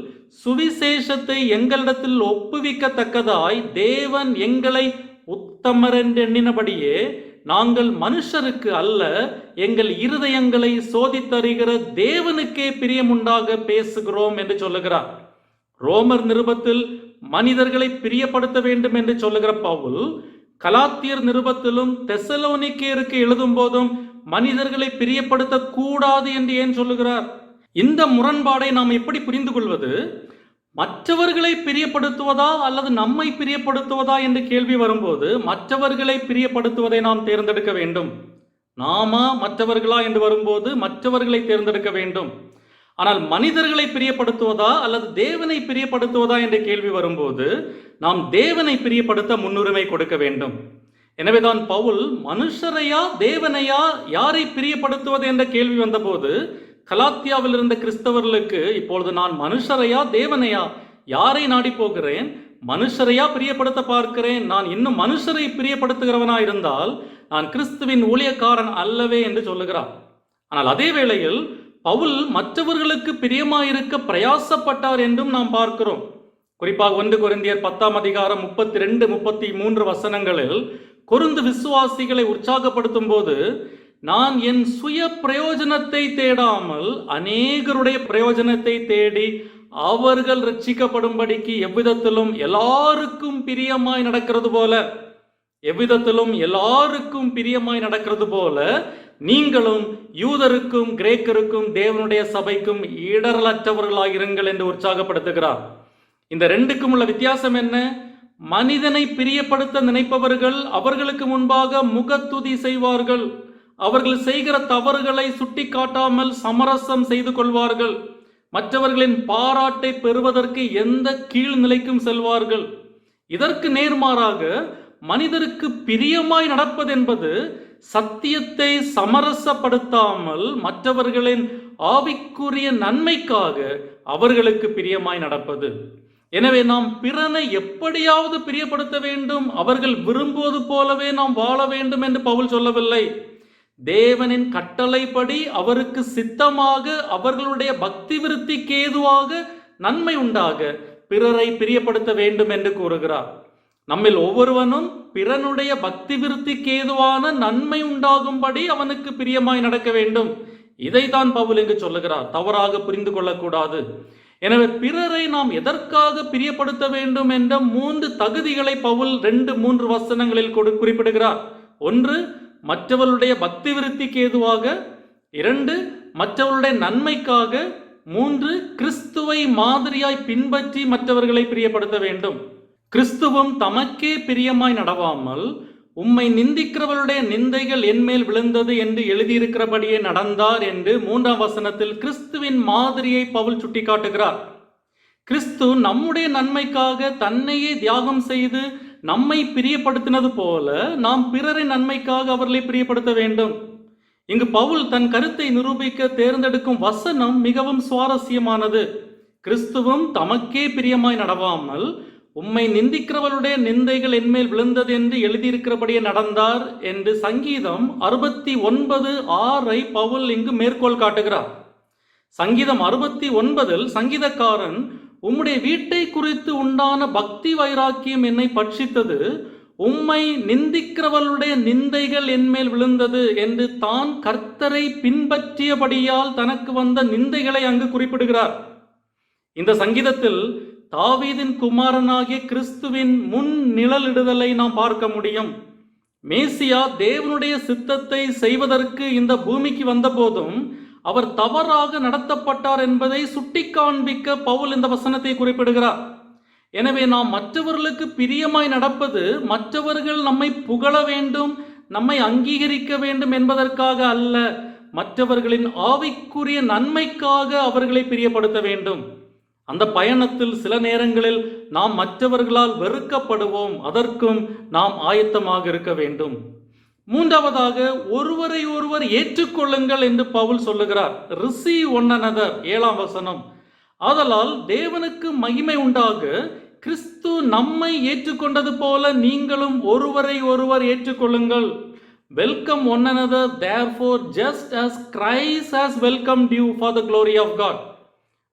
சுவிசேஷத்தை எங்களிடத்தில் ஒப்புவிக்கத்தக்கதாய் தேவன் எங்களை உத்தமர் என்று எண்ணினபடியே நாங்கள் மனுஷருக்கு அல்ல, எங்கள் இருதயங்களை சோதித்தறிகிற தேவனுக்கே பிரியமுண்டாக பேசுகிறோம் என்று சொல்லுகிறார். ரோமர் நிருபத்தில் மனிதர்களை பிரியப்படுத்த வேண்டும் என்று சொல்லுகிற பவுல், கலாத்தியர் நிருபத்திலும் தெசலோனிக்கேயருக்கு எழுதும் போதும் மனிதர்களை பிரியப்படுத்த கூடாது என்று ஏன் சொல்லுகிறார்? இந்த முரண்பாடை நாம் எப்படி புரிந்து கொள்வது? மற்றவர்களை பிரியப்படுத்துவதா அல்லது நம்மை பிரியப்படுத்துவதா என்று கேள்வி வரும்போது மற்றவர்களை பிரியப்படுத்துவதை நாம் தேர்ந்தெடுக்க வேண்டும். நாமா மற்றவர்களா என்று வரும்போது மற்றவர்களை தேர்ந்தெடுக்க வேண்டும். ஆனால் மனிதர்களை பிரியப்படுத்துவதா அல்லது தேவனை பிரியப்படுத்துவதா என்ற கேள்வி வரும்போது நாம் தேவனை பிரியப்படுத்த முன்னுரிமை கொடுக்க வேண்டும். எனவேதான் பவுல் மனுஷரையா தேவனையா யாரை பிரியப்படுத்துவது என்ற கேள்வி வந்தபோது கலாத்தியாவில் இருந்த கிறிஸ்தவர்களுக்கு, இப்பொழுது நான் மனுஷரையா தேவனையா யாரை நாடி போகிறேன்? மனுஷரையா பிரியப்படுத்த பார்க்கிறேன். நான் இன்னும் மனுஷரை பிரியப்படுத்துகிறவனா இருந்தால் நான் கிறிஸ்துவின் ஊழியக்காரன் அல்லவே என்று சொல்லுகிறார். ஆனால் அதே வேளையில் பவுல் மற்றவர்களுக்கு பிரியமாயிருக்க பிரயாசப்பட்டார் என்றும் நாம் பார்க்கிறோம். குறிப்பாக 1 கொரிந்தியர் 10ஆம் அதிகாரம் 32-33 வசனங்களில் கொரிந்து விசுவாசிகளை உற்சாகப்படுத்தும் போது, நான் என் சுய பிரயோஜனத்தை தேடாமல் அநேகருடைய பிரயோஜனத்தை தேடி அவர்கள் ரட்சிக்கப்படும்படிக்கு எவ்விதத்திலும் எல்லாருக்கும் பிரியமாய் நடக்கிறது போல நீங்களும் யூதருக்கும் கிரேக்கருக்கும் தேவனுடைய சபைக்கும் இடரலற்றவர்களாயிருங்கள் என்று உற்சாகப்படுத்துகிறார். இந்த ரெண்டுக்கும் உள்ள வித்தியாசம் என்ன? மனிதனை பிரியப்படுத்த நினைப்பவர்கள் அவர்களுக்கு முன்பாக முகத்துதி செய்வார்கள். அவர்கள் செய்கிற தவறுகளை சுட்டி காட்டாமல் சமரசம் செய்து கொள்வார்கள். மற்றவர்களின் பாராட்டை பெறுவதற்கு எந்த கீழ்நிலைக்கும் செல்வார்கள். இதற்கு நேர்மாறாக மனிதருக்கு பிரியமாய் நடப்பதென்பது சத்தியத்தை சமரசப்படுத்தாமல் மற்றவர்களின் ஆவிக்குரிய நன்மைக்காக அவர்களுக்கு பிரியமாய் நடப்பது. எனவே நாம் பிறனை எப்படியாவது பிரியப்படுத்த வேண்டும், அவர்கள் விரும்புவது போலவே நாம் வாழ வேண்டும் என்று பவுல் சொல்லவில்லை. தேவனின் கட்டளைப்படி அவருக்கு சித்தமாக அவர்களுடைய பக்தி விருத்திக்கு ஏதுவாக நன்மை உண்டாக பிறரை பிரியப்படுத்த வேண்டும் என்று கூறுகிறார். நம்மில் ஒவ்வொருவனும் பிறனுடைய பக்தி விருத்திக்கு ஏதுவான நன்மை உண்டாகும்படி அவனுக்கு பிரியமாய் நடக்க வேண்டும். இதைத்தான் பவுல் இங்கு சொல்லுகிறார். தவறாக புரிந்து கொள்ளக்கூடாது. எனவே பிறரை நாம் எதற்காக பிரியப்படுத்த வேண்டும் என்ற 3 தகுதிகளை பவுல் 2-3 வசனங்களில் குறிப்பிடுகிறார். 1, மற்றவர்களுடைய பக்தி விருத்திக்கு ஏதுவாக. 2, மற்றவர்களுடைய நன்மைக்காக. 3, கிறிஸ்துவை மாதிரியாய் பின்பற்றி மற்றவர்களை பிரியப்படுத்த வேண்டும். கிறிஸ்துவும் தமக்கே பிரியமாய் நடவாமல் உம்மை நிந்திக்கிறவருடைய நிந்தைகள் என்மேல் விழுந்தது என்று எழுதியிருக்கிறபடியே நடந்தார் என்று 3ஆம் வசனத்தில் கிறிஸ்துவின் மாதிரியை பவுல் சுட்டிக்காட்டுகிறார். கிறிஸ்து நம்முடைய நன்மைக்காக தன்னையே தியாகம் செய்து நம்மை பிரியப்படுத்தினது போல நாம் பிறரின் நன்மைக்காக அவர்களை பிரியப்படுத்த வேண்டும். இங்கு பவுல் தன் கருத்தை நிரூபிக்க தேர்ந்தெடுக்கும் வசனம் மிகவும் சுவாரஸ்யமானது. கிறிஸ்துவும் தமக்கே பிரியமாய் நடவாமல் உம்மை நிந்திக்கிறவருடைய நிந்தைகள் என்மேல் விழுந்தது என்று எழுதியிருக்கிறபடியே நடந்தார் என்று சங்கீதம் 69:6 பவுல் இங்கு மேற்கோள் காட்டுகிறார். சங்கீதம் 69 சங்கீதக்காரன் உம்முடைய வீட்டை குறித்து உண்டான பக்தி வைராக்கியம் என்னை பட்சித்தது, உம்மை நிந்திக்கிறவர்களுடைய நிந்தைகள் என்மேல் விழுந்தது என்று தான் கர்த்தரை பின்பற்றியபடியால் தனக்கு வந்த நிந்தைகளை அங்கு குறிப்பிடுகிறார். இந்த சங்கீதத்தில் தாவீதின் குமாரனாகிய கிறிஸ்துவின் முன் நிழலிடுதலை நாம் பார்க்க முடியும். மேசியா தேவனுடைய சித்தத்தை செய்வதற்கு இந்த பூமிக்கு வந்த போதும் அவர் தவறாக நடத்தப்பட்டார் என்பதை சுட்டி காண்பிக்க பவுல் இந்த வசனத்தை குறிப்பிடுகிறார். எனவே நாம் மற்றவர்களுக்கு பிரியமாய் நடப்பது மற்றவர்கள் நம்மை புகழ வேண்டும், நம்மை அங்கீகரிக்க வேண்டும் என்பதற்காக அல்ல, மற்றவர்களின் ஆவிக்குரிய நன்மைக்காக அவர்களை பிரியப்படுத்த வேண்டும். அந்த பயணத்தில் சில நேரங்களில் நாம் மற்றவர்களால் வெறுக்கப்படுவோம். அதற்கும் நாம் ஆயத்தமாக இருக்க வேண்டும். 3ஆவதாக ஒருவரை ஒருவர் ஏற்றுக்கொள்ளுங்கள் என்று பவுல் சொல்லுகிறார். ரிசீவ் ஒன் another 7ஆம் வசனம். ஆதலால் தேவனுக்கு மகிமை உண்டாக கிறிஸ்து நம்மை ஏற்றுக்கொண்டது போல நீங்களும் ஒருவரை ஒருவர் ஏற்றுக்கொள்ளுங்கள். Welcome one another therefore just as Christ has welcomed you for the glory of God.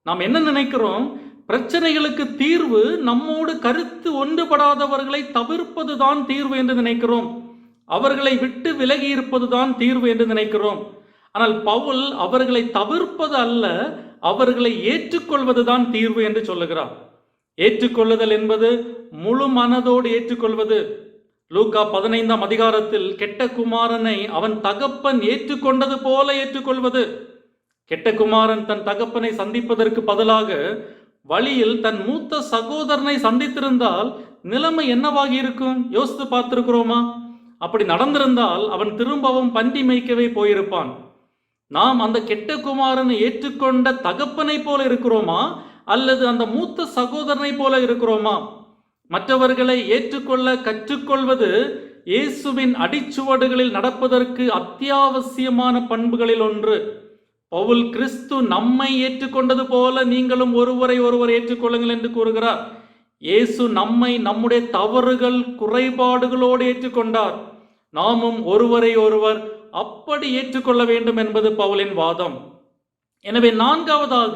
நாம் என்ன நினைக்கிறோம்? பிரச்சனைகளுக்கு தீர்வு நம்மோடு கருத்து ஒன்றுபடாதவர்களை தவிர்ப்பதுதான் தீர்வு என்று நினைக்கிறோம். அவர்களை விட்டு விலகி இருப்பதுதான் தீர்வு என்று நினைக்கிறோம். ஆனால் பவுல் அவர்களை தவிர்ப்பது அல்ல, அவர்களை ஏற்றுக்கொள்வதுதான் தீர்வு என்று சொல்லுகிறார். ஏற்றுக்கொள்ளுதல் என்பது முழு மனதோடு ஏற்றுக்கொள்வது. லூக்கா 15ஆம் அதிகாரத்தில் கெட்ட குமாரனை அவன் தகப்பன் ஏற்றுக்கொண்டது போல ஏற்றுக்கொள்வது. கெட்ட குமாரன் தன் தகப்பனை சந்திப்பதற்கு பதிலாக வழியில் தன் மூத்த சகோதரனை சந்தித்திருந்தால் நிலைமை என்னவாகி இருக்கும்? யோசித்து பார்த்திருக்கிறோமா? அப்படி நடந்திருந்தால் அவன் திரும்பவும் பன்றி மேய்க்கவே போயிருப்பான். நாம் அந்த கெட்ட குமாரனை ஏற்றுக்கொண்ட தகப்பனை போல இருக்கிறோமா அல்லது அந்த மூத்த சகோதரனை போல இருக்கிறோமா? மற்றவர்களை ஏற்றுக்கொள்ள கற்றுக்கொள்வது இயேசுவின் அடிச்சுவடுகளில் நடப்பதற்கு அத்தியாவசியமான பண்புகளில் ஒன்று. பவுல் கிறிஸ்து நம்மை ஏற்றுக்கொண்டது போல நீங்களும் ஒருவரை ஒருவர் ஏற்றுக்கொள்ளுங்கள் என்று கூறுகிறார். இயேசு நம்மை நம்முடைய தவறுகள் குறைபாடுகளோடு ஏற்றுக்கொண்டார். நாமும் ஒருவரை ஒருவர் அப்படி ஏற்றுக்கொள்ள வேண்டும் என்பது பவுலின் வாதம். எனவே 4ஆவதாக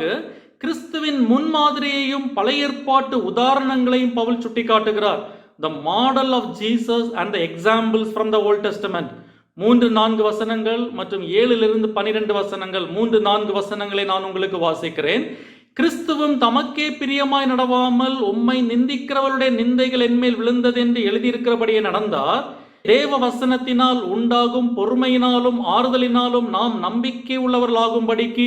கிறிஸ்துவின் முன்மாதிரியையும் பழைய ஏற்பாட்டு உதாரணங்களையும் Pavul சுட்டிக்காட்டுகிறார். The model of Jesus and the examples from the Old Testament. 3-4 வசனங்கள் மற்றும் 7-12 வசனங்கள். 3-4 வசனங்களை நான் உங்களுக்கு வாசிக்கிறேன். கிறிஸ்துவும் தமக்கே பிரியமாய் நடவாமல் உம்மை நிந்திக்கிறவருடைய நிந்தைகள் என்மேல் விழுந்தது என்று எழுதியிருக்கிறபடியே நடந்தார். தேவ வசனத்தினால் உண்டாகும் பொறுமையினாலும் ஆறுதலினாலும் நாம் நம்பிக்கை உள்ளவர்களாகும்படிக்கு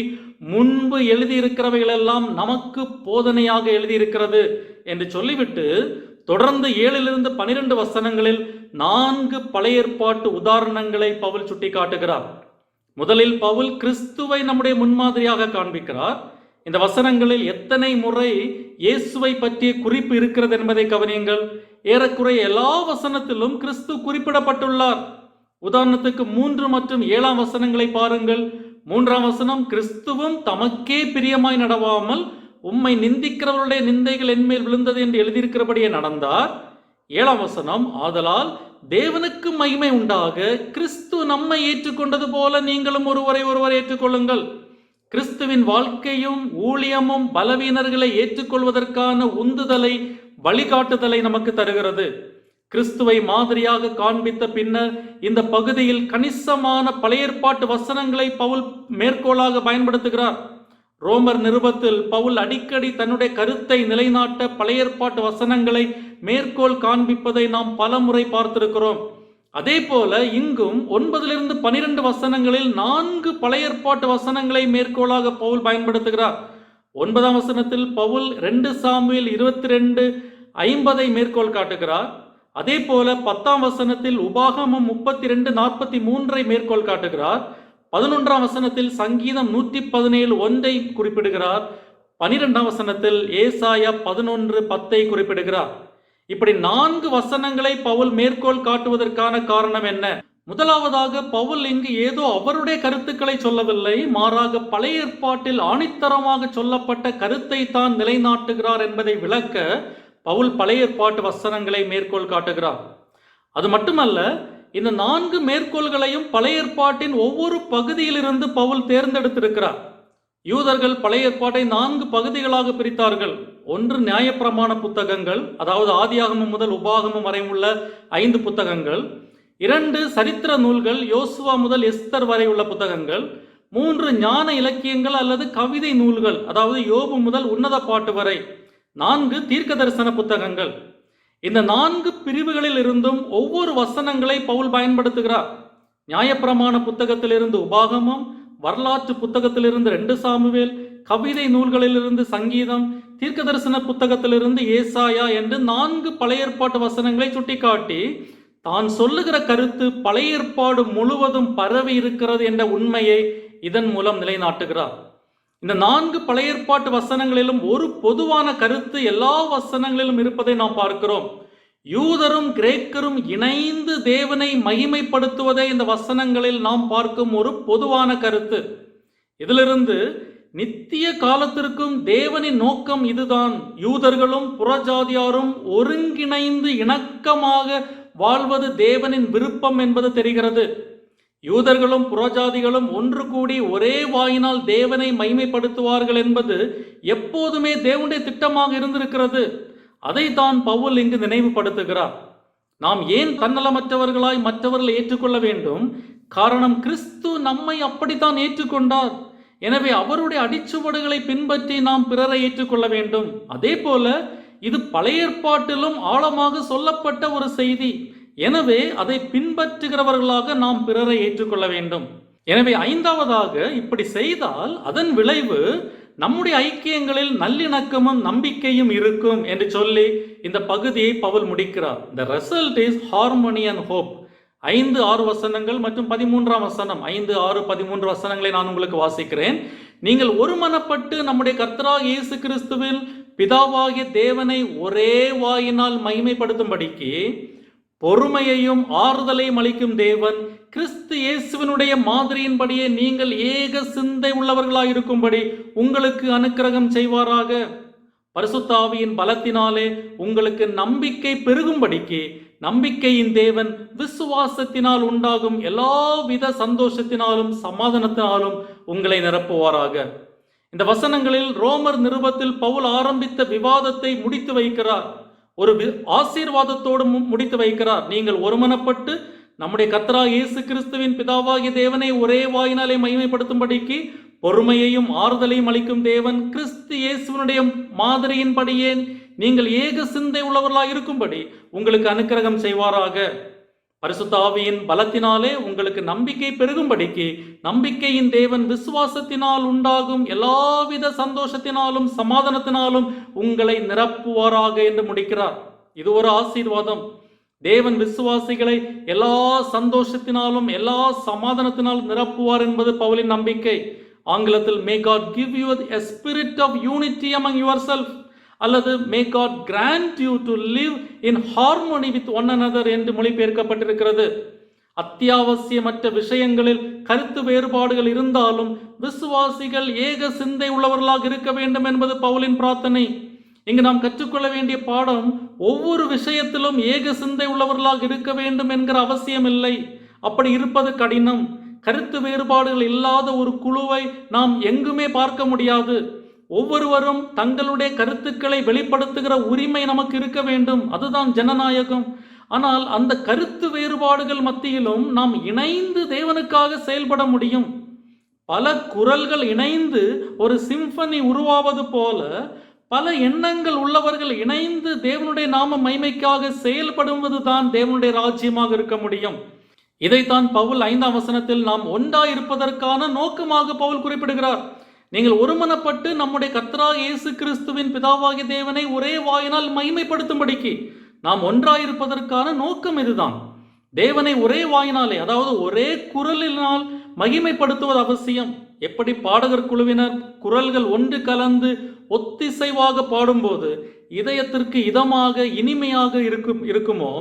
முன்பு எழுதியிருக்கிறவைகளெல்லாம் நமக்கு போதனையாக எழுதியிருக்கிறது என்று சொல்லிவிட்டு தொடர்ந்து 7-12 வசனங்களில் 4 பழைய ஏற்பாட்டு உதாரணங்களை பவுல் சுட்டி காட்டுகிறார். முதலில் பவுல் கிறிஸ்துவை நம்முடைய முன்மாதிரியாக காண்பிக்கிறார். இந்த வசனங்களில் எத்தனை முறை இயேசுவை பற்றிய குறிப்பு இருக்கிறது என்பதை கவனியுங்கள். ஏறக்குறைய எல்லா வசனத்திலும் கிறிஸ்து குறிப்பிடப்பட்டுள்ளார். உதாரணத்துக்கு 3 மற்றும் 7 வசனங்களை பாருங்கள். 3ஆம் வசனம், கிறிஸ்துவும் தமக்கே பிரியமாய் நடவாமல் உம்மை நிந்திக்கிறவருடைய நிந்தைகள் என்மேல் விழுந்தது என்று எழுதியிருக்கிறபடியே நடந்தார். 7ஆம் வசனம், ஆதலால் தேவனுக்கு மகிமை உண்டாக கிறிஸ்து நம்மை ஏற்றுக்கொண்டது போல நீங்களும் ஒருவரை ஒருவர் ஏற்றுக்கொள்ளுங்கள். கிறிஸ்துவின் வாழ்க்கையும் ஊழியமும் பலவீனர்களை ஏற்றுக்கொள்வதற்கான உந்துதலை, வழிகாட்டுதலை நமக்கு தருகிறது. கிறிஸ்துவை மாதிரியாக காண்பித்த பின்னர் இந்த பகுதியில் கணிசமான பழைய ஏற்பாட்டு வசனங்களை பவுல் மேற்கோளாக பயன்படுத்துகிறார். ரோமர் நிருபத்தில் பவுல் அடிக்கடி தன்னுடைய கருத்தை நிலைநாட்ட பழைய ஏற்பாட்டு வசனங்களை மேற்கோள் காண்பிப்பதை நாம் பல முறை பார்த்திருக்கிறோம். அதே போல இங்கும் 9-12 வசனங்களில் 4 பழைய ஏற்பாட்டு வசனங்களை மேற்கோளாக பவுல் பயன்படுத்துகிறார். 9ஆம் வசனத்தில் பவுல் 2 சாமுவேல் 22:50 மேற்கோள் காட்டுகிறார். அதே போல 10ஆம் வசனத்தில் உபாகமம் 32:43 மேற்கோள் காட்டுகிறார். 11ஆம் வசனத்தில் சங்கீதம் 117:1 குறிப்பிடுகிறார். 12ஆம் வசனத்தில் ஏசாயா 11:10 குறிப்பிடுகிறார். இப்படி 4 வசனங்களை பவுல் மேற்கோள் காட்டுவதற்கான காரணம் என்ன? முதலாவதாக பவுல் இங்கு ஏதோ அவருடைய கருத்துக்களை சொல்லவில்லை, மாறாக பழைய ஏற்பாட்டில் ஆணித்தரமாக சொல்லப்பட்ட கருத்தை தான் நிலைநாட்டுகிறார் என்பதை விளக்க பவுல் பழைய ஏற்பாட்டு வசனங்களை மேற்கோள் காட்டுகிறார். அது மட்டுமல்ல, இந்த 4 மேற்கோள்களையும் பழைய ஏற்பாட்டின் ஒவ்வொரு பகுதியிலிருந்து பவுல் தேர்ந்தெடுத்திருக்கிறார். யூதர்கள் பழைய ஏற்பாட்டை 4 பகுதிகளாக பிரித்தார்கள். ஒன்று நியாயப்பிரமாண புத்தகங்கள், அதாவது ஆதியாகமம் முதல் உபாகமம் வரை உள்ள 5 புத்தகங்கள். 2 சரித்திர நூல்கள், யோசுவா முதல் எஸ்தர் வரை உள்ள புத்தகங்கள். 3 ஞான இலக்கியங்கள் அல்லது கவிதை நூல்கள், அதாவது யோபு முதல் உன்னத பாட்டு வரை. 4 தீர்க்க தரிசன புத்தகங்கள். இந்த 4 பிரிவுகளில் இருந்தும் ஒவ்வொரு வசனங்களை பவுல் பயன்படுத்துகிறார். நியாயப்பிரமாண புத்தகத்திலிருந்து உபாகமம், வரலாற்று புத்தகத்திலிருந்து 2 சாமுவேல், கவிதை நூல்களிலிருந்து சங்கீதம், தீர்க்க தரிசன புத்தகத்திலிருந்து ஏசாயா என்று 4 பழைய ஏற்பாட்டு வசனங்களை சுட்டிக்காட்டி தான் சொல்லுகிற கருத்து பழைய ஏற்பாடு முழுவதும் பரவி இருக்கிறது என்ற உண்மையை இதன் மூலம் நிலைநாட்டுகிறார். இந்த 4 பழைய ஏற்பாட்டு வசனங்களிலும் ஒரு பொதுவான கருத்து எல்லா வசனங்களிலும் இருப்பதை நாம் பார்க்கிறோம். யூதரும் கிரேக்கரும் இணைந்து தேவனை மகிமைப்படுத்துவதை இந்த வசனங்களில் நாம் பார்க்கும் ஒரு பொதுவான கருத்து. இதிலிருந்து நித்திய காலத்திற்கும் தேவனின் நோக்கம் இதுதான், யூதர்களும் புறஜாதியாரும் ஒருங்கிணைந்து இணக்கமாக வாழ்வது தேவனின் விருப்பம் என்பது தெரிகிறது. யூதர்களும் புறஜாதிகளும் ஒன்று கூடி ஒரே வாயினால் தேவனை மகிமைப்படுத்துவார்கள் என்பது எப்போதுமே தேவனுடைய திட்டமாக இருந்திருக்கிறது. அதை தான் பவுல் இங்கு நினைவுபடுத்துகிறார். நாம் ஏன் தன்னலமற்றவர்களாய் மற்றவர்களை ஏற்றுக்கொள்ள வேண்டும்? காரணம், கிறிஸ்து நம்மை அப்படித்தான் ஏற்றுக்கொண்டார். எனவே அவருடைய அடிச்சுவடுகளை பின்பற்றி நாம் பிறரை ஏற்றுக்கொள்ள வேண்டும். அதே போல இது பழைய ஏற்பாட்டிலும் ஆழமாக சொல்லப்பட்ட ஒரு செய்தி. எனவே அதை பின்பற்றுகிறவர்களாக நாம் பிறரை ஏற்றுக்கொள்ள வேண்டும். எனவே 5வதாக இப்படி செய்தால் அதன் விளைவு நம்முடைய ஐக்கியங்களில் நல்லிணக்கமும் நம்பிக்கையும் இருக்கும் என்று சொல்லி இந்த பகுதியை பவுல் முடிக்கிறார். The result is harmony and hope. 5-6 வசனங்கள் மற்றும் 13ஆம் வசனம், 5, 6, 13 வசனங்களை நான் உங்களுக்கு வாசிக்கிறேன். நீங்கள் ஒருமனப்பட்டு நம்முடைய கர்த்தராகிய இயேசு கிறிஸ்துவில் பிதாவாகிய தேவனை ஒரே வாயினால் மகிமைப்படுத்தும்படிக்கு பொறுமையையும் ஆறுதலையும் அளிக்கும் தேவன் கிறிஸ்து இயேசுவினுடைய மாதிரியின்படியே நீங்கள் ஏக சிந்தை உள்ளவர்களாயிருக்கும்படி உங்களுக்கு அனுக்கிரகம் செய்வாராக. பரிசுத்த ஆவியின் பலத்தினாலே உங்களுக்கு நம்பிக்கை பெருகும்படிக்கு நம்பிக்கையின் தேவன் விசுவாசத்தினால் உண்டாகும் எல்லாவித சந்தோஷத்தினாலும் சமாதானத்தினாலும் உங்களை நிரப்புவாராக. இந்த வசனங்களில் ரோமர் நிருபத்தில் பவுல் ஆரம்பித்த விவாதத்தை முடித்து வைக்கிறார். ஒரு ஆசீர்வாதத்தோடு முடித்து வைக்கிறார். நீங்கள் ஒருமனப்பட்டு நம்முடைய கர்த்தராகிய இயேசு கிறிஸ்துவின் பிதாவாகிய தேவனை ஒரே வாயினாலே மகிமைப்படுத்தும்படிக்கு பொறுமையையும் ஆறுதலையும் அளிக்கும் தேவன் கிறிஸ்து இயேசுவினுடைய மாதிரியின்படியே நீங்கள் ஏக சிந்தை உள்ளவர்களாக இருக்கும்படி உங்களுக்கு அனுக்கிரகம் செய்வாராக. பரிசுத்த ஆவியின் பலத்தினாலே உங்களுக்கு நம்பிக்கை பெருகும்படிக்கு நம்பிக்கையின் தேவன் விசுவாசத்தினால் உண்டாகும் எல்லாவித சந்தோஷத்தினாலும் சமாதானத்தினாலும் உங்களை நிரப்புவாராக என்று முடிக்கிறார். இது ஒரு ஆசீர்வாதம். தேவன் விசுவாசிகளை எல்லா சந்தோஷத்தினாலும் எல்லா சமாதானத்தினாலும் நிரப்புவார் என்பது பவுலின் நம்பிக்கை. ஆங்கிலத்தில் may God give you a spirit of unity among yourself அல்லது may God grant you to live in harmony with one another என்று மொழிபெயர்க்கப்பட்டிருக்கிறது. அத்தியாவசியமற்ற விஷயங்களில் கருத்து வேறுபாடுகள் இருந்தாலும் விசுவாசிகள் ஏக சிந்தை உள்ளவர்களாக இருக்க வேண்டும் என்பது பவுலின் பிரார்த்தனை. இங்கு நாம் கற்றுக்கொள்ள வேண்டிய பாடம், ஒவ்வொரு விஷயத்திலும் ஏக சிந்தை உள்ளவர்களாக இருக்க வேண்டும் என்கிற அவசியம் இல்லை. அப்படி இருப்பது கடினம். கருத்து வேறுபாடுகள் இல்லாத ஒரு குழுவை நாம் எங்குமே பார்க்க முடியாது. ஒவ்வொருவரும் தங்களுடைய கருத்துக்களை வெளிப்படுத்துகிற உரிமை நமக்கு இருக்க வேண்டும். அதுதான் ஜனநாயகம். ஆனால் அந்த கருத்து வேறுபாடுகள் மத்தியிலும் நாம் இணைந்து தேவனுக்காக செயல்பட முடியும். பல குரல்கள் இணைந்து ஒரு சிம்பனி உருவாவது போல பல எண்ணங்கள் உள்ளவர்கள் இணைந்து தேவனுடைய நாம மகிமைக்காக செயல்படுவது தான் தேவனுடைய ராஜ்யமாக இருக்க முடியும். இதைத்தான் பவுல் 5ஆம் வசனத்தில் நாம் ஒன்றாயிருப்பதற்கான நோக்கமாக பவுல் குறிப்பிடுகிறார். நீங்கள் ஒருமனப்பட்டு நம்முடைய கர்த்தராகிய இயேசு கிறிஸ்துவின் பிதாவாகிய தேவனை ஒரே வாயினால் மகிமைப்படுத்தும்படிக்கு நாம் ஒன்றாயிருப்பதற்கான நோக்கம் இதுதான். தேவனை ஒரே வாயினாலே, அதாவது ஒரே குரலினால் மகிமைப்படுத்துவது அவசியம். எப்படி பாடகர் குழுவினர் குரல்கள் ஒன்று கலந்து ஒத்திசைவாக பாடும்போது இதயத்திற்கு இதமாக இனிமையாக இருக்குமோ,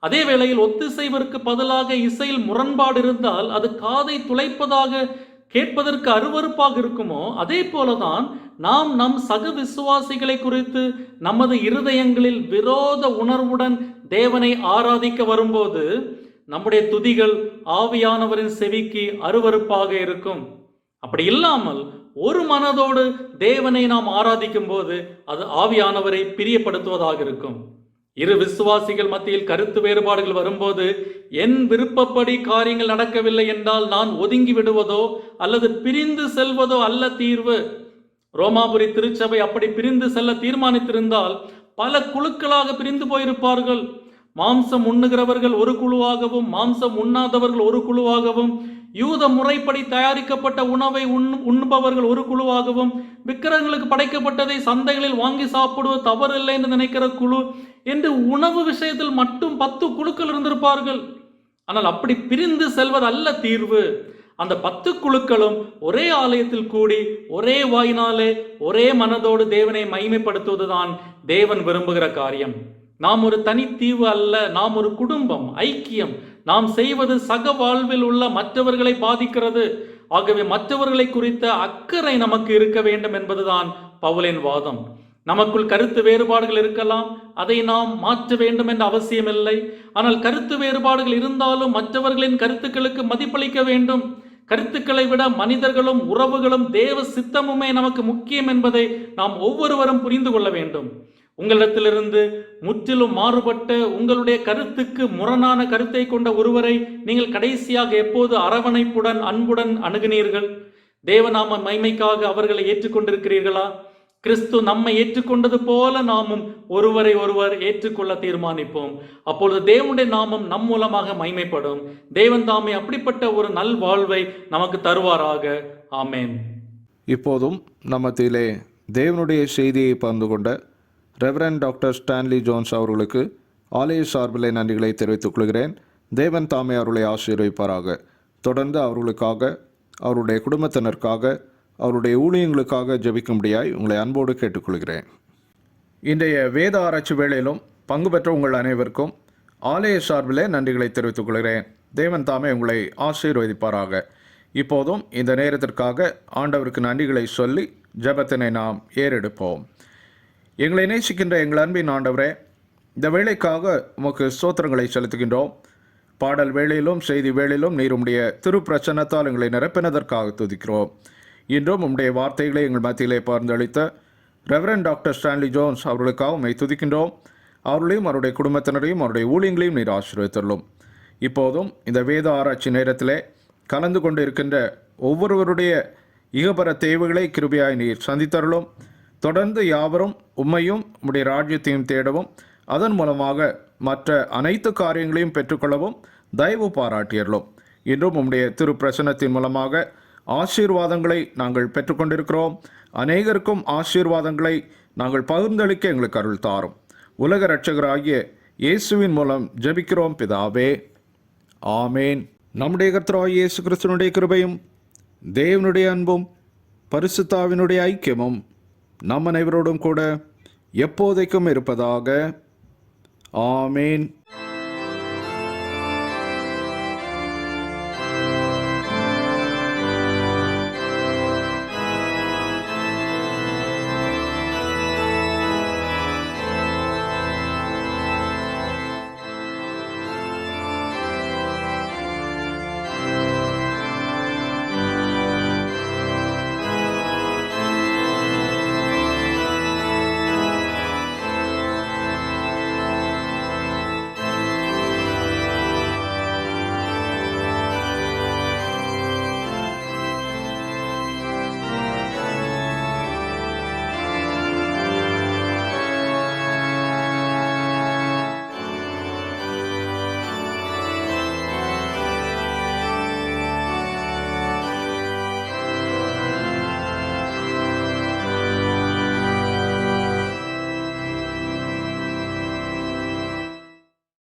அதே வேளையில் ஒத்திசைவிற்கு பதிலாக இசையில் முரண்பாடு இருந்தால் அது காதை துளைப்பதாக கேட்பதற்கு அருவருப்பாக இருக்குமோ, அதே போலதான் நாம் நம் சக விசுவாசிகளை குறித்து நமது இருதயங்களில் விரோத உணர்வுடன் தேவனை ஆராதிக்க வரும்போது நம்முடைய துதிகள் ஆவியானவரின் செவிக்கு அருவருப்பாக இருக்கும். அப்படி இல்லாமல் ஒரு மனதோடு தேவனை நாம் ஆராதிக்கும் போது அது ஆவியானவரை பிரியப்படுத்துவதாக இருக்கும். இரு விசுவாசிகள் மத்தியில் கருத்து வேறுபாடுகள் வரும்போது என் விருப்பப்படி காரியங்கள் நடக்கவில்லை என்றால் நான் ஒதுங்கி விடுவதோ அல்லது பிரிந்து செல்வதோ அல்ல தீர்வு. ரோமாபுரி திருச்சபை அப்படி பிரிந்து செல்ல தீர்மானித்திருந்தால் பல குழுக்களாக பிரிந்து போயிருப்பார்கள். மாம்சம் உண்ணுகிறவர்கள் ஒரு குழுவாகவும் மாம்சம் உண்ணாதவர்கள் ஒரு குழுவாகவும், யூத முறைப்படி தயாரிக்கப்பட்ட உணவை உண்பவர்கள் ஒரு குழுவாகவும், விக்கிரகங்களுக்கு படைக்கப்பட்டதை சந்தைகளில் வாங்கி சாப்பிடுவது தவறில்லை என்று நினைக்கிற குழு என்று உணவு விஷயத்தில் மட்டும் 10 குழுக்கள் இருந்திருப்பார்கள். ஆனால் அப்படி பிரிந்து செல்வது அல்ல தீர்வு. அந்த 10 குழுக்களும் ஒரே ஆலயத்தில் கூடி ஒரே வாயினாலே ஒரே மனதோடு தேவனை மகிமைப்படுத்துவதுதான் தேவன் விரும்புகிற காரியம். நாம் ஒரு தனித்தீவு அல்ல, நாம் ஒரு குடும்பம், ஐக்கியம். நாம் செய்வது சக வாழ்வில் உள்ள மற்றவர்களை பாதிக்கிறது. ஆகவே மற்றவர்களை குறித்த அக்கறை நமக்கு இருக்க வேண்டும் என்பதுதான் பவுலின் வாதம். நமக்குள் கருத்து வேறுபாடுகள் இருக்கலாம், அதை நாம் மாற்ற வேண்டும் என்ற அவசியமில்லை. ஆனால் கருத்து வேறுபாடுகள் இருந்தாலும் மற்றவர்களின் கருத்துக்களுக்கு மதிப்பளிக்க வேண்டும். கருத்துக்களை விட மனிதர்களும் உறவுகளும் தேவ சித்தமுமே நமக்கு முக்கியம் என்பதை நாம் ஒவ்வொருவரும் புரிந்து கொள்ள வேண்டும். உங்களிடத்திலிருந்து முற்றிலும் மாறுபட்ட உங்களுடைய கருத்துக்கு முரணான கருத்தை கொண்ட ஒருவரை நீங்கள் கடைசியாக எப்போது அரவணைப்புடன் அன்புடன் அணுகினீர்கள்? தேவநாம மகிமைக்காக அவர்களை ஏற்றுக்கொண்டிருக்கிறீர்களா? கிறிஸ்து நம்மை ஏற்றுக்கொண்டது போல நாமும் ஒருவரை ஒருவர் ஏற்றுக்கொள்ள தீர்மானிப்போம். அப்பொழுது தேவனுடைய நாமம் நம் மூலமாக மகிமைப்படும். தேவன் தாமே அப்படிப்பட்ட ஒரு நல் வாழ்வை நமக்கு தருவாராக. ஆமேன். இப்போதும் நம்மத்திலே தேவனுடைய செய்தியை பகிர்ந்து கொண்ட ரெவரண்ட் டாக்டர் ஸ்டான்லி ஜோன்ஸ் அவர்களுக்கு ஆலய சார்பிலே நன்றிகளை தெரிவித்துக் கொள்கிறேன். தேவன் தாமே அவர்களை ஆசீர்வதிப்பாராக. தொடர்ந்து அவர்களுக்காக, அவருடைய குடும்பத்தினருக்காக, அவருடைய ஊழியங்களுக்காக ஜெபிக்கும்படியாய் உங்களை அன்போடு கேட்டுக்கொள்கிறேன். இன்றைய வேத ஆராய்ச்சி வேளையிலும் பங்கு பெற்ற உங்கள் அனைவருக்கும் ஆலய சார்பிலே நன்றிகளை தெரிவித்துக் கொள்கிறேன். தேவன் தாமே உங்களை ஆசீர்வதிப்பாராக. இப்போதும் இந்த நேரத்திற்காக ஆண்டவருக்கு நன்றிகளை சொல்லி ஜெபத்தினை நாம் ஏறெடுப்போம். எங்களை நேசிக்கின்ற எங்கள் அன்பின் ஆண்டவரே, இந்த வேளைக்காக உமக்கு ஸ்தோத்திரங்களை செலுத்துகின்றோம். பாடல் வேளையிலும் செய்தி வேளையிலும் நீர் உம்முடைய திருப்பிரசன்னத்தால் எங்களை நிரப்பினதற்காக துதிக்கிறோம். இன்றும் உம்முடைய வார்த்தைகளை எங்கள் மத்தியிலே பகிர்ந்தளித்த ரெவரண்ட் டாக்டர் ஸ்டான்லி ஜோன்ஸ் அவர்களுக்காக உம்மை துதிக்கின்றோம். அவர்களையும் அவருடைய குடும்பத்தினரையும் அவருடைய ஊழியங்களையும் நீர் ஆசீர்வதித்தருளும். இப்போதும் இந்த வேத ஆராய்ச்சி நேரத்திலே கலந்து கொண்டு இருக்கின்ற ஒவ்வொருவருடைய இகபர தேவைகளை கிருபையாய் நீர் சந்தித்தருளும். தொடர்ந்து யாவரும் உம்மையும் உம்முடைய ராஜ்யத்தையும் தேடவும் அதன் மூலமாக மற்ற அனைத்து காரியங்களையும் பெற்றுக்கொள்ளவும் தயவு பாராட்டியறலும். இன்றும் உம்முடைய திரு பிரசனத்தின் மூலமாக ஆசீர்வாதங்களை நாங்கள் பெற்றுக்கொண்டிருக்கிறோம். அநேகருக்கும் ஆசீர்வாதங்களை நாங்கள் பகிர்ந்தளிக்க எங்களுக்கு அருள் தாரும். உலக இரட்சகராகிய இயேசுவின் மூலம் ஜெபிக்கிறோம் பிதாவே, ஆமேன். நம்முடைய கர்த்தராகிய இயேசு கிறிஸ்துவினுடைய கிருபையும் தேவனுடைய அன்பும் பரிசுத்தாவினுடைய ஐக்கியமும் நம் அனைவரோடும் கூட எப்போதைக்கும் இருப்பதாக. ஆமேன்.